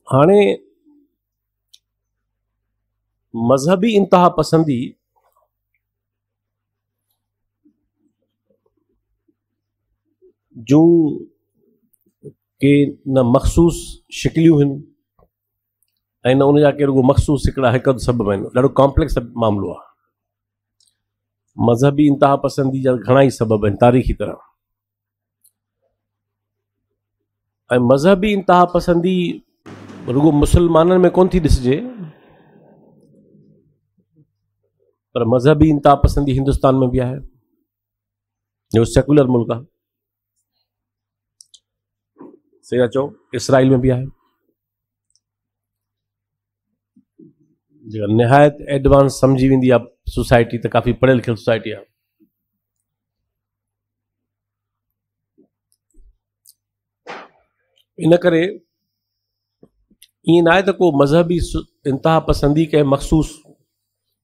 हाणे मजहबी इंतहा पसंदी जूं के न मखसूस शिकलियूं आहिनि ऐं न उनजा के रुगो मखसूस हिकिड़ा हिकु सबब आहिनि। ॾाढो कॉम्प्लेक्स मामिलो आहे। मजहबी इंतहा पसंदी जा घणा ई सबब आहिनि तारीख़ी तरह। ऐं मजहबी इंतहा पसंदी रुगो मुसलमाननि में कोन थी ॾिसिजे, पर मजहबी इंतहा पसंदी हिंदुस्तान में भी आहे, जो सेकुलर मुल्क आहे। सही चओ, इसराइल में भी आहे, जो निहायत एडवांस समझी वेंदी आहे सोसाइटी, त काफ़ी पढ़ियल लिखियल सोसाइटी आहे। इन करे ईअं न आहे त को मजहबी इंतहा पसंदी कंहिं मखसूस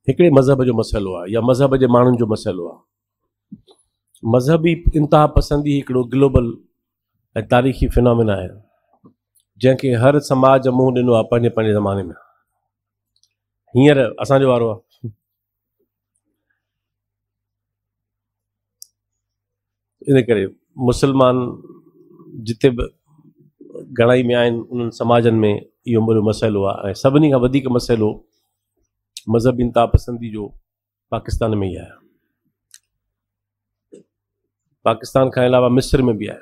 हिकिड़े मज़हब जो मसइलो आहे या मज़हब जे माण्हुनि जो मसइलो आहे। मजहबी इंतहा पसंदी हिकिड़ो ग्लोबल ऐं तारीख़ी फिनोमिना आहे, जंहिंखे हर समाज मुंहुं ॾिनो आहे पंहिंजे पंहिंजे ज़माने में। हींअर असांजो वारो आहे। इन करे मुसलमान जिते बि घणाई में आहिनि उन्हनि समाजनि में इहो वॾो मसइलो आहे। ऐं सभिनी खां वधीक मसइलो मज़हबी इंतहा पसंदी जो पाकिस्तान में ई आहे। पाकिस्तान खां अलावा मिस्र में बि आहे।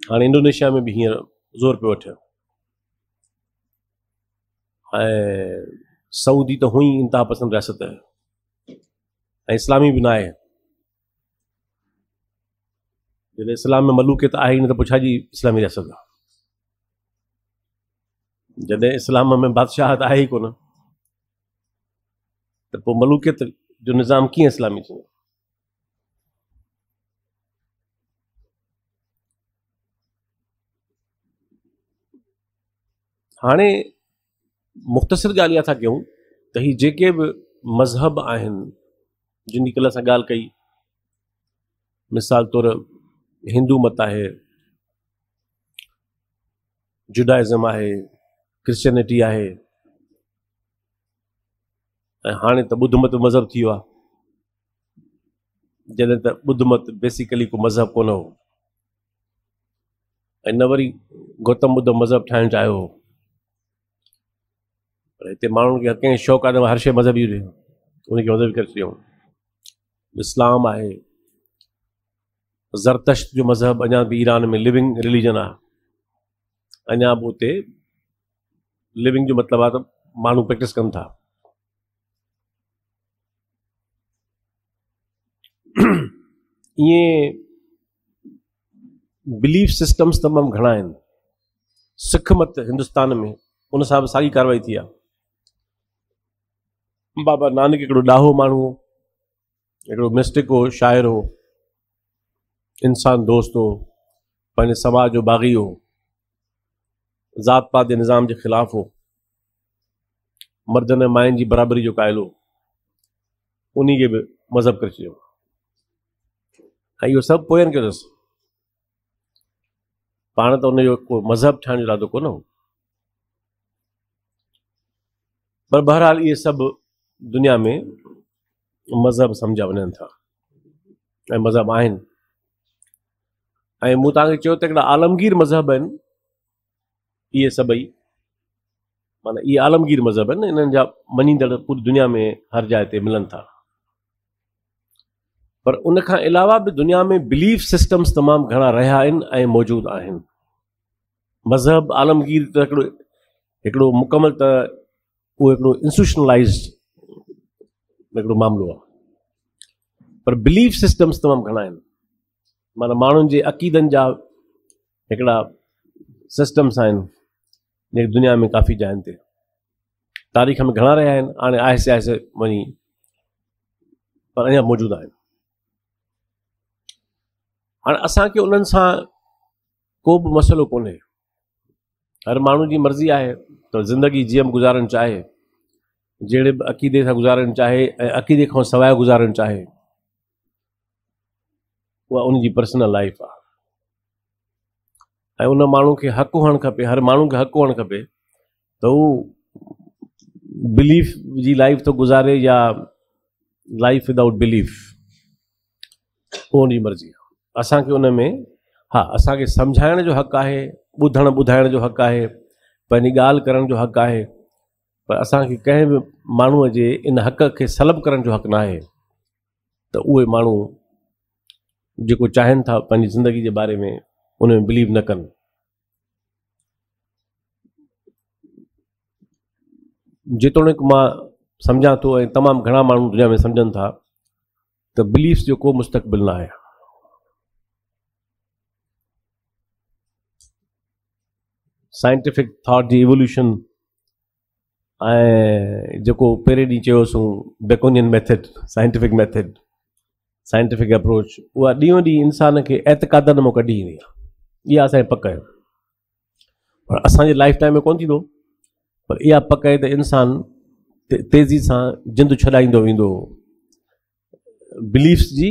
हाणे इंडोनेशिया में बि हींअर ज़ोर पियो वठे। ऐं सऊदी त हुई इंतहा पसंद रियासत आहे ऐं इस्लामी बि न आहे। जॾहिं इस्लाम में मलूकियत आहे ई न त पोइ छाजी इस्लामी रियासत आहे। जॾहिं इस्लाम में बादशाहत आहे ई कोन त पोइ मलूकियत जो निज़ाम कीअं इस्लामी थींदो। हाणे मुख़्तसिर ॻाल्हि इहा था कयूं त ही जेके बि मज़हब आहिनि जिन जी कल्ह असां ॻाल्हि कई, मिसाल तौर हिंदू मत आहे, जुडाइज़म आहे, क्रिश्चियनिटी आहे, ऐं हाणे त ॿुध मत मज़हब थी वियो आहे, जॾहिं त ॿुध मत बेसिकली को मज़हब कोन हो ऐं न वरी गौतम ॿुध मज़हब ठाहिणु चाहियो हो। पर हिते माण्हुनि खे कंहिं शौक़ु आहे हर शइ मज़हबी हुजे, उनखे मज़हबी करे छॾियूं। इस्लाम आहे, ज़रतश्त जो मज़हब अञा बि ईरान में लिविंग रिलीजन आहे। अञा बि उते लिविंग जो मतिलबु आहे त माण्हू प्रैक्टिस कनि था। इएं बिलीफ सिस्टम्स तमामु घणा आहिनि। सिख मत हिंदुस्तान में उन सां बि साॻी कार्रवाई थी आहे। बाबा नानक हिकिड़ो ॾाहो माण्हू हो, हिकिड़ो मिस्टिक हो, शाइर हो, इंसान दोस्त हो, पंहिंजे समाज जो बाग़ी हो, ज़ात पात जे निज़ाम जे ख़िलाफ़ हो, मर्दनि ऐं मायुनि जी बराबरी जो क़ाइल हो। उन खे बि मज़हब करे छॾियो ऐं इहो सभु पोयनि कयो अथसि। पाण त उनजो को मज़हब ठाहिण जो इरादो कोन हो। पर बहरहाल इहे सभु दुनिया में मज़हब सम्झा वञनि था ऐं मज़हब आहिनि। ऐं मूं तव्हांखे चयो त हिकिड़ा आलमगीर मज़हब आहिनि इहे सभई, माना इहे आलमगीर मज़हब आहिनि, इन्हनि जा मञींदड़ पूरी दुनिया में हर जाइ ते मिलनि था। पर उन खां अलावा बि दुनिया में बिलीफ सिस्टम्स तमामु घणा रहिया आहिनि ऐं मौजूदु आहिनि। मज़हब आलमगीर त हिकिड़ो मुकमल त उहो हिकिड़ो इंस्टीट्यूशनलाइज़्ड हिकिड़ो मामिलो आहे, पर बिलीफ सिस्टम्स तमामु घणा आहिनि। माना माण्हुनि जे अक़ीदनि जा हिकिड़ा सिस्टम्स आहिनि जेके दुनिया में काफ़ी जाइनि ते तारीख़ में घणा रहिया आहिनि। हाणे आहिस्ते आहिस्ते वञी पर अञा मौजूदु आहिनि। हाणे असांखे उन्हनि सां को बि मसइलो कोन्हे। हर माण्हू जी मर्ज़ी आहे त ज़िंदगी जीअं बि गुज़ारणु चाहे, जहिड़े बि अक़ीदे सां गुज़ारणु चाहे ऐं अक़ीदे खां सवाइ गुज़ारणु चाहे, उहा उनजी पर्सनल लाइफ आहे। ऐं उन माण्हू खे हक़ु हुअणु खपे, हर माण्हू खे हक़ु हुअणु खपे त उहो बिलीफ जी लाइफ थो गुज़ारे या लाइफ विदाउट बिलीफ, उहो उनजी मर्ज़ी आहे। असांखे उन में हा असांखे सम्झाइण जो हक़ु आहे, ॿुधण ॿुधाइण जो हक़ु आहे, पंहिंजी ॻाल्हि करण जो हक़ु आहे, पर असांखे कंहिं बि माण्हूअ जे इन हक़ खे सलब करण जो हक़ु न आहे त उहे माण्हू जेको चाहिनि था पंहिंजी ज़िंदगी जे बारे में उन में बिलीव न कनि। जेतोणीकि मां सम्झां थो ऐं तमामु घणा माण्हू दुनिया में सम्झनि था त बिलीफ्स जो को मुस्तक़बिल न आहे। साइंटिफिक थॉट जी इवोल्यूशन ऐं जेको पहिरें ॾींहुं चयोसीं Baconian method, scientific method, scientific approach, उहा ॾींहों ॾींहुं इंसान खे एतक़ादनि मां कढी ईंदी आहे। इहा असांजी पक आहे, पर असांजे लाइफ टाइम में कोन थींदो, पर इहा पक आहे त इंसान तेज़ी सां जिंदु छॾाईंदो वेंदो बिलीफ्स जी,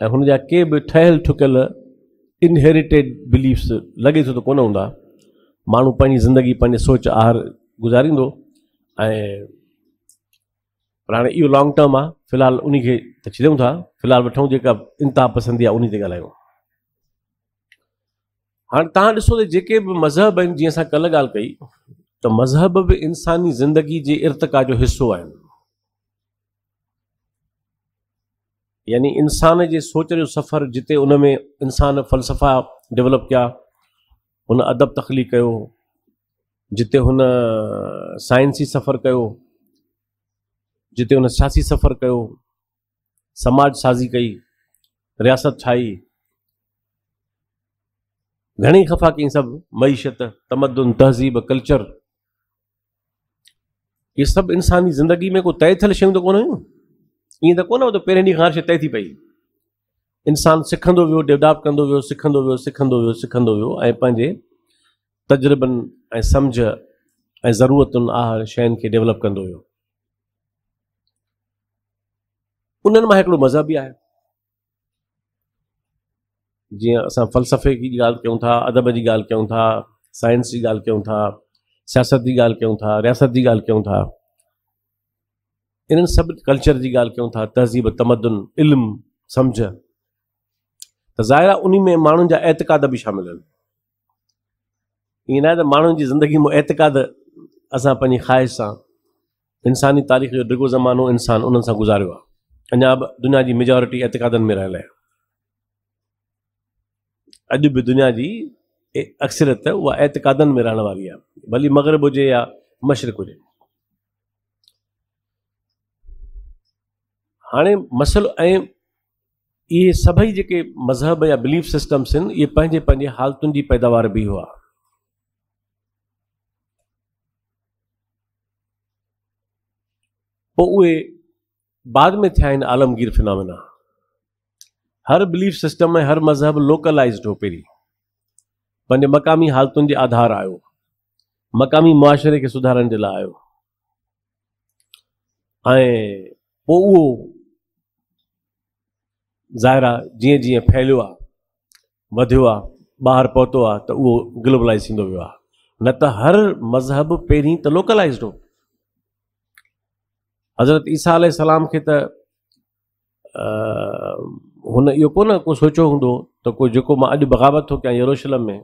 ऐं हुनजा के बि ठहियल ठुकियल इनहेरिटेड बिलीफ्स लॻे थो त कोन हूंदा। माण्हू पंहिंजी ज़िंदगी पंहिंजे सोच आहार गुज़ारींदो ऐं पर हाणे इहो लॉन्ग टर्म आहे, फ़िलहालु उन खे त छॾियूं था, फ़िलहालु वठूं जेका इंतिहा पसंदी आहे उन ते ॻाल्हायूं। हाणे तव्हां ॾिसो त जेके बि मज़हब आहिनि, जीअं असां कल्ह ॻाल्हि कई त मज़हब बि इंसानी ज़िंदगी जे इर्तिका जो हिसो आहिनि। यानी इंसान जे सोच जो सफ़र, जिते उन में इंसान फ़लसफ़ा डेवलप कया, हुन अदब तख़लीक़ कयो, जिते हुन साइंसी सफ़र कयो, जिते हुन सियासी सफ़र कयो, समाज साज़ी कई, रियासत ठाही, घणी ख़फ़ा कई सभु, मईशत, तमदुन, तहज़ीब, कल्चर, ये सभु इंसानी ज़िंदगी में को तय थियल शयूं त कोन हुयूं। ईअं त कोन हो त पहिरें ॾींहुं खां हर शइ तय थी पई। इंसानु सिखंदो वियो, डेवलप कंदो वियो, सिखंदो वियो, सिखंदो वियो, सिखंदो वियो, ऐं पंहिंजे तजुर्बनि ऐं सम्झ ऐं ज़रूरतुनि आहार शयुनि खे डेवलप कंदो वियो। उन्हनि मां हिकिड़ो मज़हब बि आहे। जीअं असां फ़लसफ़े जी ॻाल्हि कयूं था, अदब जी ॻाल्हि कयूं था, साइंस जी ॻाल्हि कयूं था, सियासत जी ॻाल्हि कयूं था, रियासत जी ॻाल्हि कयूं था, इन्हनि सभु कल्चर जी ॻाल्हि कयूं था, तहज़ीब, तमदुन, इल्मु, सम्झ, त ज़ाहिर आहे उन में माण्हुनि जा एतिक़ाद बि शामिल आहिनि। ईअं न आहे त माण्हुनि जी ज़िंदगी में एतिक़ाद असां पंहिंजी ख़्वाहिश सां, इंसानी तारीख़ जो डिघो ज़मानो इंसान उन्हनि सां गुज़ारियो आहे। अञा बि दुनिया जी मेजॉरिटी एतिक़ादनि में रहियल आहे। अॼु बि दुनिया जी अक्सरियत उहा एतिक़ादनि में रहण वारी आहे, भली मग़रिब हुजे या मशरिक़ हुजे। हाणे मसइलो, ऐं इहे सभई जेके मज़हब या बिलीफ सिस्टम्स आहिनि, इहे पंहिंजे पंहिंजे हालतुनि जी पैदावार बि हुआ। पोइ उहे बाद में थिया आहिनि आलमगीर फिनोमेना। हर बिलीफ सिस्टम में हर मज़हब लोकलाइज़्ड हो, पहिरीं पंहिंजे मक़ामी हालतुनि जे आधार आयो, मक़ामी मुआशरे खे सुधारण जे लाइ आयो, ऐं पोइ उहो ज़ाहिर आहे जीअं जीअं फैलियो आहे, वधियो आहे, ॿाहिरि पहुतो आहे, त उहो ग्लोबलाइज़ थींदो वियो आहे। न त हर मज़हब पहिरीं त लोकलाइज़्ड हो। हज़रत ईसा अलैहिस्सलाम खे त हुन इहो कोन को सोचियो हूंदो त को जेको मां अॼु बग़ावत थो कयां यरूशलेम में,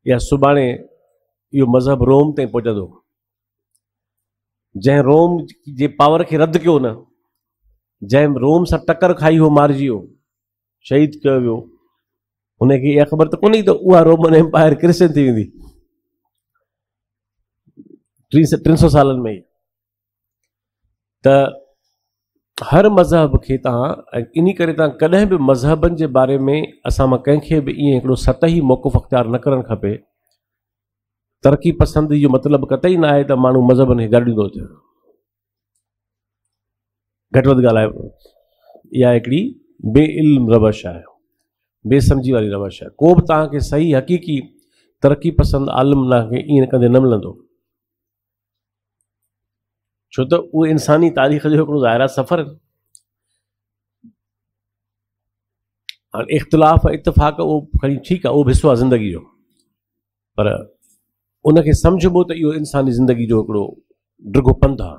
या सुभाणे इहो मज़हब रोम ताईं पहुचंदो। जंहिं रोम जे पावर खे रद्द कयो न, जंहिं रोम सां टकर खाई हो मारिजी वियो, शहीद कयो वियो, हुनखे इहा ख़बर त कोन्हे त उहा रोमन एम्पायर क्रिश्चन थी वेंदी 300 सालनि में। त हर मज़हब खे तव्हां, इन करे तव्हां कॾहिं बि मज़हबनि जे बारे में असां मां कंहिंखे बि ईअं हिकिड़ो सतही मौक़ुफ़ अख़्तियार न करणु खपे। तरक़ी पसंदी जो मतिलबु कतई न आहे त माण्हू मज़हबनि खे ॻाढ़ींदो थिए, घटि वधि ॻाल्हाए। इहा हिकिड़ी बेइल्म रवश आहे, बेसमझी वारी रवश आहे। को बि तव्हांखे सही हक़ीक़ी तरक़ी पसंदि आलिम तव्हांखे ईअं कंदे न मिलंदो, छो त उहो इंसानी तारीख़ जो हिकिड़ो ज़ाहिरा सफ़र। हाणे इख़्तिलाफ़ इतफ़ाक़ उहो खणी ठीकु आहे, उहो बि हिसो आहे ज़िंदगी जो, पर उनखे सम्झबो त इहो इंसानी ज़िंदगी जो हिकिड़ो ड्रिघो पंध आहे।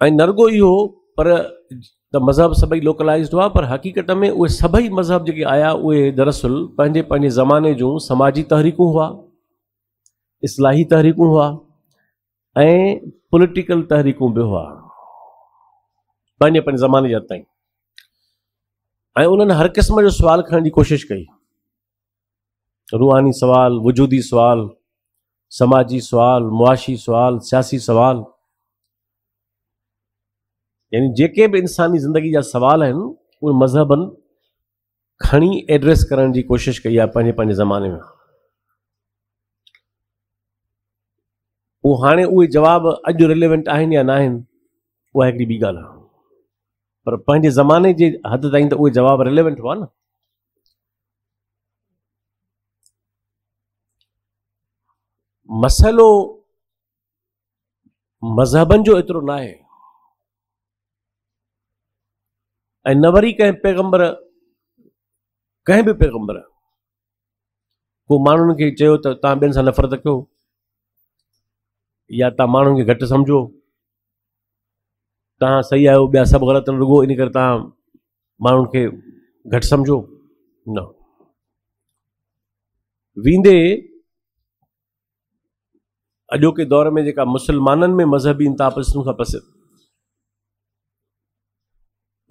ऐं न रुगो इहो पर त मज़हब सभई लोकलाइज़्ड हुआ, पर हक़ीक़त में उहे सभई मज़हब जेके आया उहे दरअसल पंहिंजे पंहिंजे ज़माने जूं समाजी तहरीकूं हुआ, इस्लाही तहरीकूं हुआ ऐं पॉलिटिकल तहरीकूं बि हुआ, पंहिंजे पंहिंजे ज़माने जा ताईं। ऐं उन्हनि हर क़िस्म जो सुवाल खणण जी कोशिशि कई, रूहानी सुवाल, वजूदी सुवाल, समाजी सुवाल, मुआशी सुवाल, सियासी सुवाल, यानी जेके बि इंसानी ज़िंदगी जा सुवाल आहिनि उहे मज़हबनि खणी एड्रेस करण जी कोशिशि कई आहे पंहिंजे पंहिंजे ज़माने में। उहो हाणे उहे जवाब अॼु रिलेवेंट आहिनि या न आहिनि उहा हिकिड़ी ॿी ॻाल्हि आहे, पर पंहिंजे ज़माने जे हद ताईं त उहे जवाब रिलेवेंट हुआ न। मसइलो मज़हबनि जो एतिरो न आहे, ऐं न वरी कंहिं पैगंबर, कंहिं बि पैगंबर को माण्हुनि खे चयो त तव्हां ॿियनि सां नफ़रत कयो या तव्हां माण्हुनि खे घटि सम्झो, तव्हां सही आहियो ॿिया सभु ग़लति न, रुगो इन करे तव्हां माण्हुनि खे घटि सम्झो न। वींदे अॼोके दौर में जेका मुस्लमाननि में मज़हबी इंतापसुनि खां प्रसिद्ध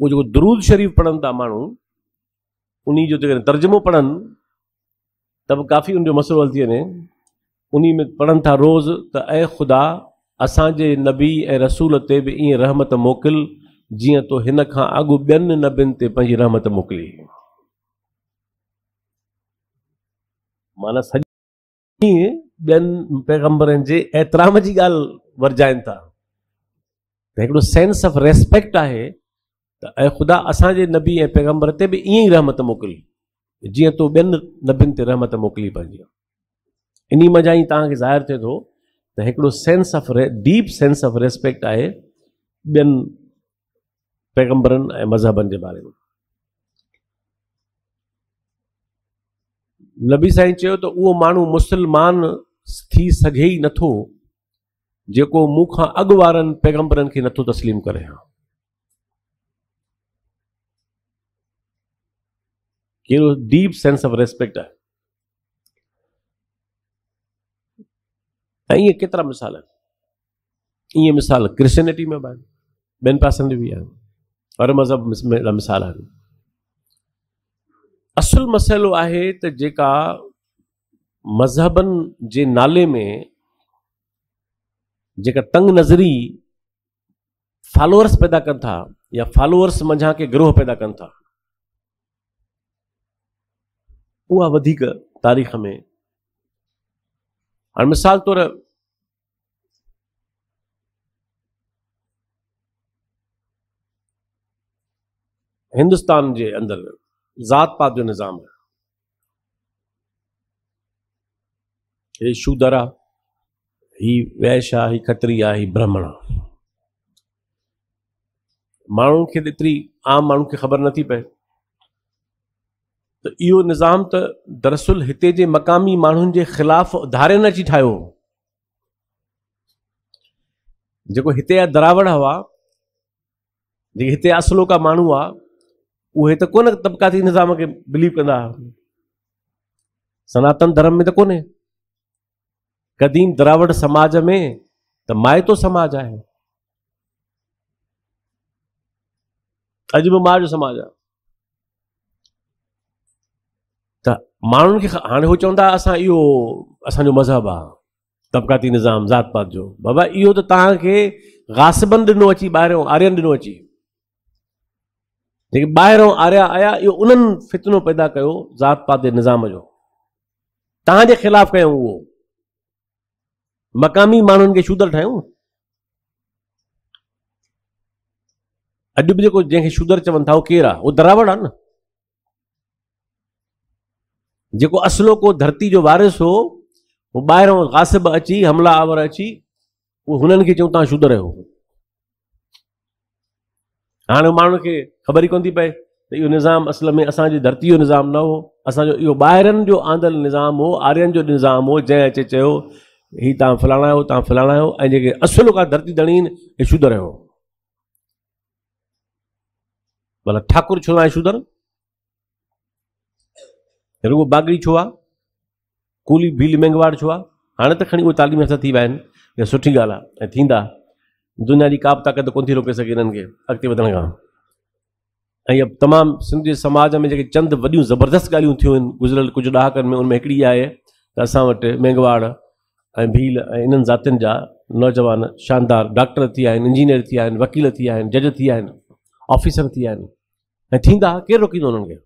उहो जेको दुरूद शरीफ़ पढ़नि था माण्हू, उन जो जेकॾहिं तर्जुमो पढ़नि त बि काफ़ी उनजो मसइलो हल थी वञे। उन में पढ़नि था रोज़ त ऐं ख़ुदा असांजे नबी ऐं रसूल ते बि ईअं रहमत मोकिल जीअं तो हिन खां अॻु ॿियनि नबियुनि ते पंहिंजी रहमत मोकिली। माना सॼी ॿियनि पैगंबरनि जे एतिराम जी ॻाल्हि वरजाइनि था त हिकिड़ो सेंस ऑफ रेस्पेक्ट आहे त ऐं ख़ुदा असांजे नबी ऐं पैगंबर ते बि ईअं ई रहमत मोकिली जीअं तो ॿियनि नबियुनि ते रहमत मोकिली पंहिंजी। इन मज़ा ई तव्हांखे ज़ाहिर थिए थो त हिकिड़ो sense of deep sense of respect आहे ॿियनि पैगंबरनि ऐं मज़हबनि जे बारे में। नबी साईं चयो त उहो माण्हू मुस्लमान थी सघे ई नथो जेको मूंखां अॻु वारनि पैगंबरनि खे नथो तस्लीम करे। कहिड़ो डीप सेंस ऑफ रेस्पेक्ट आहे। ऐं इहे केतिरा मिसाल आहिनि, इहे मिसाल क्रिश्चियनिटी में बि आहिनि, ॿियनि पासनि में बि आहिनि, हर मज़हब में मिसाल आहिनि। असुल मसइलो आहे त जेका मज़हबनि जे नाले में जेका तंग नज़री फॉलोअर्स पैदा कनि था या फॉलोअर्स मंझां के गिरोह पैदा कनि था, उहा वधीक तारीख़ में। हाणे मिसाल तौर हिंदुस्तान जे अंदरि ज़ात पात जो निज़ाम है, ही शूदर आहे, ही वैश्य आहे, ही खत्री आहे, ही ब्राह्मण आहे। माण्हुनि खे एतिरी आम माण्हुनि खे ख़बर नथी पए त इहो निज़ाम त दरअसल हिते जे मक़ामी माण्हुनि जे ख़िलाफ़ धारे न अची ठाहियो। जेको हिते जा दरावड़ हुआ, जेके हिते असलो का माण्हू आहे, उहे त कोन तबक़ाती निज़ाम खे बिलीव कंदा। सनातन धर्म में त कोन्हे। क़दीम द्रावड़ समाज में त माइतो समाज आहे, अॼु बि माउ जो समाज आहे। त माण्हुनि खे हाणे हू चवंदा असां इहो असांजो मज़हब आहे तबक़ाती निज़ाम ज़ात पात जो। बाबा इहो त तव्हांखे गासिबन ॾिनो अची, ॿाहिरियों आर्यन ॾिनो अची। जेके ॿाहिरों आर्या आया, इहो उन्हनि फितनो पैदा कयो ज़ात पात जे निज़ाम जो, तव्हांजे ख़िलाफ़ कयूं। उहो मक़ामी माण्हुनि खे शूदर ठाहियूं। अॼु बि जेको जंहिंखे शूदर चवनि था उहो केरु आहे? उहो दरावड़ आहे न। जेको असलो को धरती जो वारिस हो, वो ॿाहिरों गासिब अची, हमला आवर अची, उहो हुननि खे चऊं तव्हां शूदर आहियो। हाणे माण्हुनि खे ख़बर ई कोन थी पए त इहो निज़ाम असल में असांजी धरती जो निज़ाम न हो, असांजो इहो ॿाहिरनि जो आंदल निज़ाम हो, आर्यनि जो निज़ाम हो। जंहिं अचे चयो ही तव्हां फलाणा आहियो, तव्हां फलाणा आहियो, ऐं जेके असुल का धरती धणी आहिनि हे शूदर हो। भला ठाकुर छो आहे शूदर? रुगो बागड़ी छो आहे? कूली भीली मेंगवाड़ छो आहे? हाणे त खणी उहे तालीम हथ थी विया आहिनि, इहा सुठी ॻाल्हि आहे ऐं थींदा। दुनिया जी का बि ताक़त कोन थी रोके सघे हिननि खे अॻिते वधण खां। ऐं इहा तमामु सिंधी समाज में जेके चंद वॾियूं ज़बरदस्त ॻाल्हियूं थियूं आहिनि गुज़िरियल कुझु ॾहाकनि में, उनमें हिकिड़ी आहे त असां वटि मेंगवाड़ ऐं भील ऐं इन्हनि ज़ातियुनि जा नौजवान शानदार डॉक्टर थी विया आहिनि, इंजीनियर थी विया आहिनि, वकील थी विया आहिनि, जज थी विया आहिनि, ऑफिसर थी विया आहिनि ऐं थींदा। केरु रोकींदो उन्हनि खे?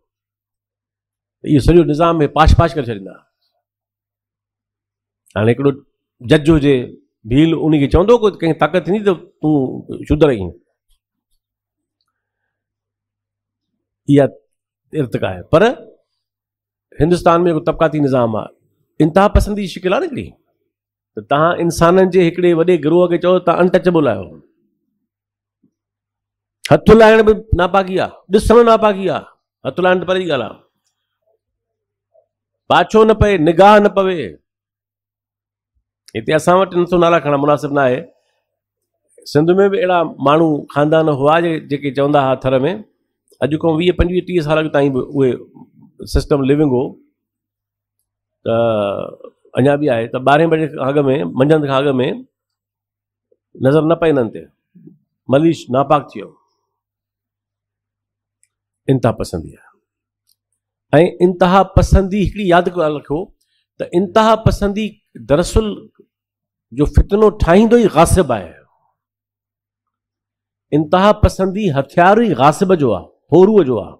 इहो सॼो निज़ाम में पाश पाश करे छॾींदा। हाणे हिकिड़ो जज हुजे भील, उन खे चवंदो को कंहिं ताक़त थींदी त तूं शूदर आहीं? इहा इर्तिका आहे। पर हिंदुस्तान में तबक़ाती निज़ाम आहे, इंतिहा पसंदी जी शिकिल आहे न हिकिड़ी, त तव्हां इंसाननि जे हिकिड़े वॾे गिरोह खे चओ तव्हां अनटचेबल आहियो। हथ लाइण बि नापाकी आहे, ॾिसण नापाकी आहे, हथ लाइण त परे जी ॻाल्हि आहे, पाछो न पए, निगाह न पवे। हिते असां वटि नथो नाला खणा, मुनासिब न आहे। सिंध में बि अहिड़ा माण्हू ख़ानदान हुआ जेके चवंदा हुआ थर में, अॼु खां 20-25-30 साल ताईं बि उहे सिस्टम लिविंग हो, त अञा बि आहे। त 12 बजे खां अॻु में, मंझंदि खां अॻु में नज़र न पए हिननि ते, मलीश नापाक थी वियो। इंतिहा पसंदी आहे। ऐं इंतिहा पसंदी हिकिड़ी यादि रखो त इंतिहा पसंदी दरअसल जो फितनो ठाहींदो ई गासिब आहे। इंतिहा पसंदी हथियार ई गासिब जो आहे, फोरूअ जो आहे।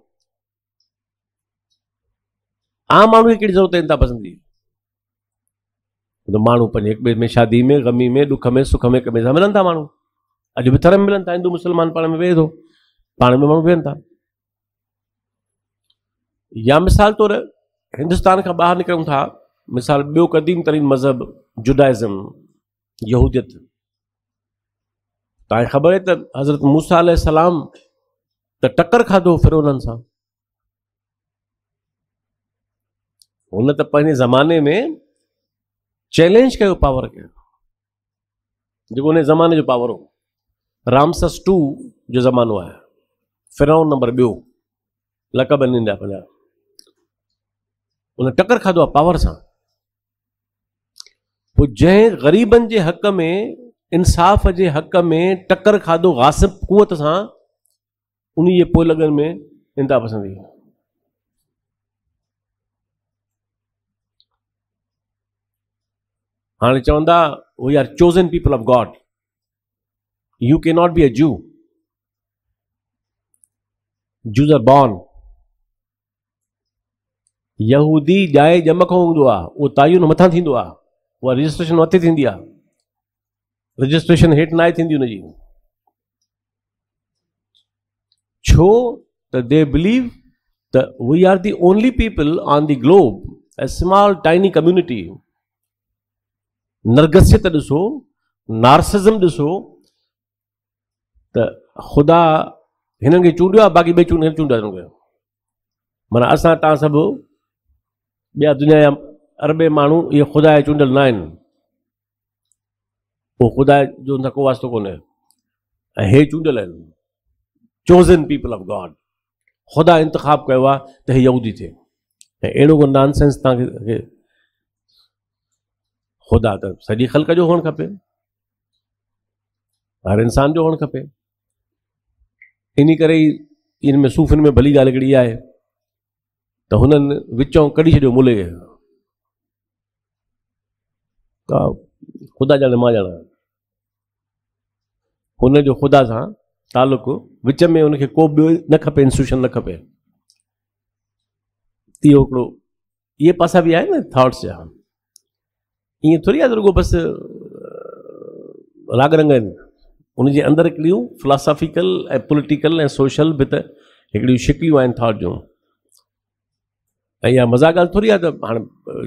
आम माण्हू खे कहिड़ी ज़रूरत आहे इंतिहा पसंदी? तो माण्हू पंहिंजे हिक ॿिए में शादी में, ग़मी में, ॾुख में, सुख में हिक ॿिए सां मिलनि था। माण्हू अॼु बि थर में मिलनि था, हिंदू मुस्लमान पाण में वेहे थो, पाण में माण्हू वेहनि था। या मिसाल तौर हिंदुस्तान खां ॿाहिरि निकिरूं था, मिसाल ॿियो क़दीम तरीन मज़हब जुडाइज़म, यहूदियत। तव्हांखे ख़बर आहे त हज़रत मूसा अलैहिस्सलाम त टक्कर खाधो फिरौननि सां। हुन त पंहिंजे ज़माने में चैलेंज कयो पावर खे, जेको उन ज़माने जो पावर हो। रामसस 2 जो ज़मानो आहे, फिरौन नंबर 2 लक़ब आहिनि जा पंहिंजा। उन टक्कर खाधो आहे पावर सां। पोइ जंहिं ग़रीबनि जे हक़ में, इंसाफ़ जे हक़ में टक्कर खाधो गासिब कुवत सां, उन जे पोइ लॻनि में इंतिहा पसंदी। हाणे चवंदा we are chosen people of God, you can not be a Jew, Jews R born. यहूदी जाए ॼम खां हूंदो आहे, उहो तायुन मथां थींदो आहे, उहा रजिस्ट्रेशन मथे थींदी आहे, रजिस्ट्रेशन हेठि नाहे थींदी हुनजी। छो त दे बिलीव त we are the only people on the globe, a small tiny community. नरगसियत ॾिसो, नार्सिज़म ॾिसो, त ख़ुदा हिननि खे चूंडियो आहे, बाक़ी ॿिए चूंडिया। माना असां तव्हां सभु ॿिया दुनिया जा अरबे माण्हू इहे ख़ुदा जा चूंडियल न आहिनि, पोइ ख़ुदा जो हुन सां को वास्तो कोन्हे। ऐं हे चूंडियल आहिनि, चोज़न पीपल ऑफ गॉड। ख़ुदा इंतिखाब कयो आहे त हे यहूदी थिए। ऐं अहिड़ो को नॉनसेंस तव्हांखे, ख़ुदा त सॼी ख़ल्क़ जो हुअणु खपे, हर इंसान जो हुअणु खपे। इन करे ई इन में सूफ़िन में भली ॻाल्हि हिकिड़ी आहे त हुननि विचों कढी छॾियो मुले, ख़ुदा ॼाणे मां ॼाणा। हुनजो ख़ुदा सां तालुक़, विच में हुनखे को ॿियो न खपे, इंस्टीट्यूशन न खपे। इहो हिकिड़ो, इहे पासा बि आहिनि न थॉट्स जा। ईअं थोरी आहे रुगो बसि राग रंग आहिनि, उनजे अंदरि हिकिड़ियूं फिलोसॉफिकल ऐं पॉलिटिकल ऐं सोशल बि त हिकिड़ियूं शिकिलियूं आहिनि थॉट जूं। ऐं इहा मज़ाक ॻाल्हि थोरी आहे त हाणे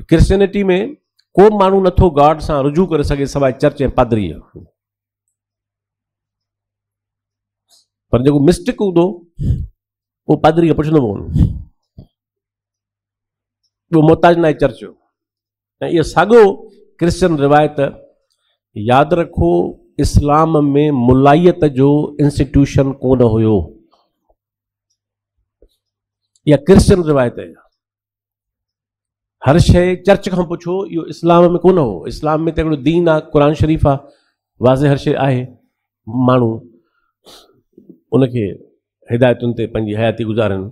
क्रिश्चियनिटी में को माण्हू नथो गॉड सां रुजू करे सघे सवाइ चर्च ऐं पादरी। पर जेको मिस्टिक हूंदो वो पादरी खे पुछंदो पवंदो, वो मोहताज न आहे चर्च जो। ऐं इहो साॻियो क्रिश्चियन रिवायत। यादि रखो, इस्लाम में मुलायत जो इंस्टीट्यूशन कोन हुयो। इहा क्रिश्चियन रिवायत आहे। हर शइ चर्च खां पुछो, इहो इस्लाम में कोन हो। इस्लाम में त हिकिड़ो दीन आहे, क़ुर शरीफ़ आहे, वाज़े हर शइ आहे। माण्हू उनखे हिदायतुनि ते पंहिंजी हयाती गुज़ारनि।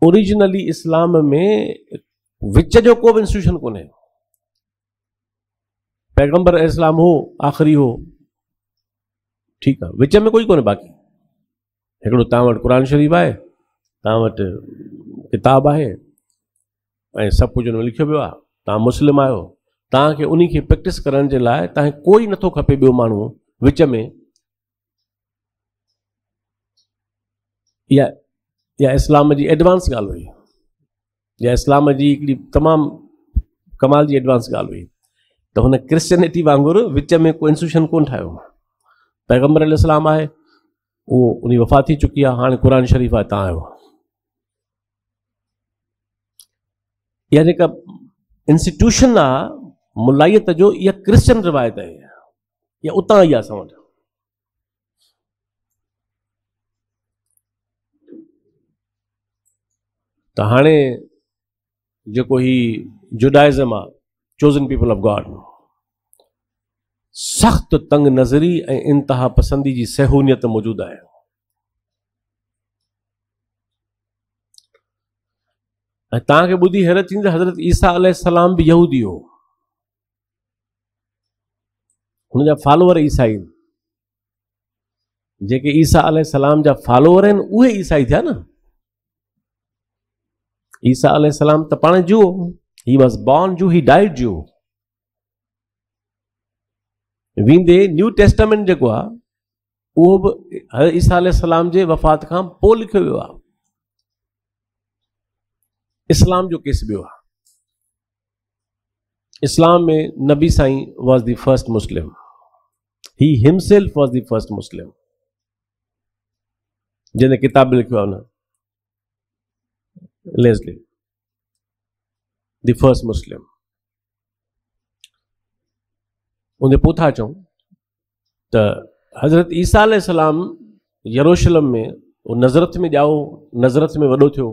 ओरिजिनली इस्लाम में विच जो को बि इंस्टीट्यूशन कोन्हे। पैगंबर इस्लाम हो, आख़िरी हो, ठीकु आहे, विच में कोई कोन्हे। बाक़ी हिकिड़ो तव्हां वटि क़ुर शरीफ़ आहे, तव्हां वटि किताब आहे ऐं सभु कुझु हुन में लिखियो वियो आहे। तव्हां मुस्लिम आहियो, तव्हांखे उन खे प्रैक्टिस करण जे लाइ तव्हांखे कोई नथो खपे ॿियो माण्हू विच में। इहा इस्लाम जी एडवांस ॻाल्हि हुई। इहा इस्लाम जी हिकिड़ी तमामु कमाल जी एडवांस ॻाल्हि हुई। त हुन क्रिश्चियनिटी वांगुरु विच में कोई इंस्टीट्यूशन कोन ठाहियो। पैगंबर इस्लाम आहे, उहो उन वफ़ात थी चुकी आहे, हाणे क़ुर शरीफ़ आहे, तव्हां आहियो। इहा जेका इंस्टीट्यूशन आहे मुलायत जो, इहा क्रिश्चियन रिवायत आहे। इहा उतां आई आहे असां वटि। त हाणे जेको ही जुडाइज़म आहे, चोज़न पीपल ऑफ गॉड, सख़्त तंग नज़री ऐं इंतहा पसंदी जी सहूनियत मौजूदु आहे। ऐं तव्हांखे ॿुधी हैरत थींदी, हज़रत ईसा अलैहिस्सलाम बि यहूदी हो। हुनजा फॉलोअर ईसाई, जेके ईसा अलैहिस्सलाम जा फॉलोअर आहिनि उहे ईसाई थिया न। ईसा अलैहिस्सलाम त पाण जू, ही वॉज बॉर्न जू, ही डाइड जू। वेंदे न्यू टेस्टामेंट जेको आहे उहो बि ईसा अलैहिस्सलाम जे वफ़ात खां पोइ लिखियो वियो आहे। इस्लाम जो केस ॿियो आहे। इस्लाम में नबी साईं was the first Muslim. He himself was the first Muslim. जंहिं किताब लिखियो आहे न, लेस्ली, द फर्स्ट मुस्लिम। उन पोइ था चऊं त हज़रत ईसा अलैहिस्सलाम यरूशलेम में, नज़रत में ॼाओ, नज़रत में वॾो थियो।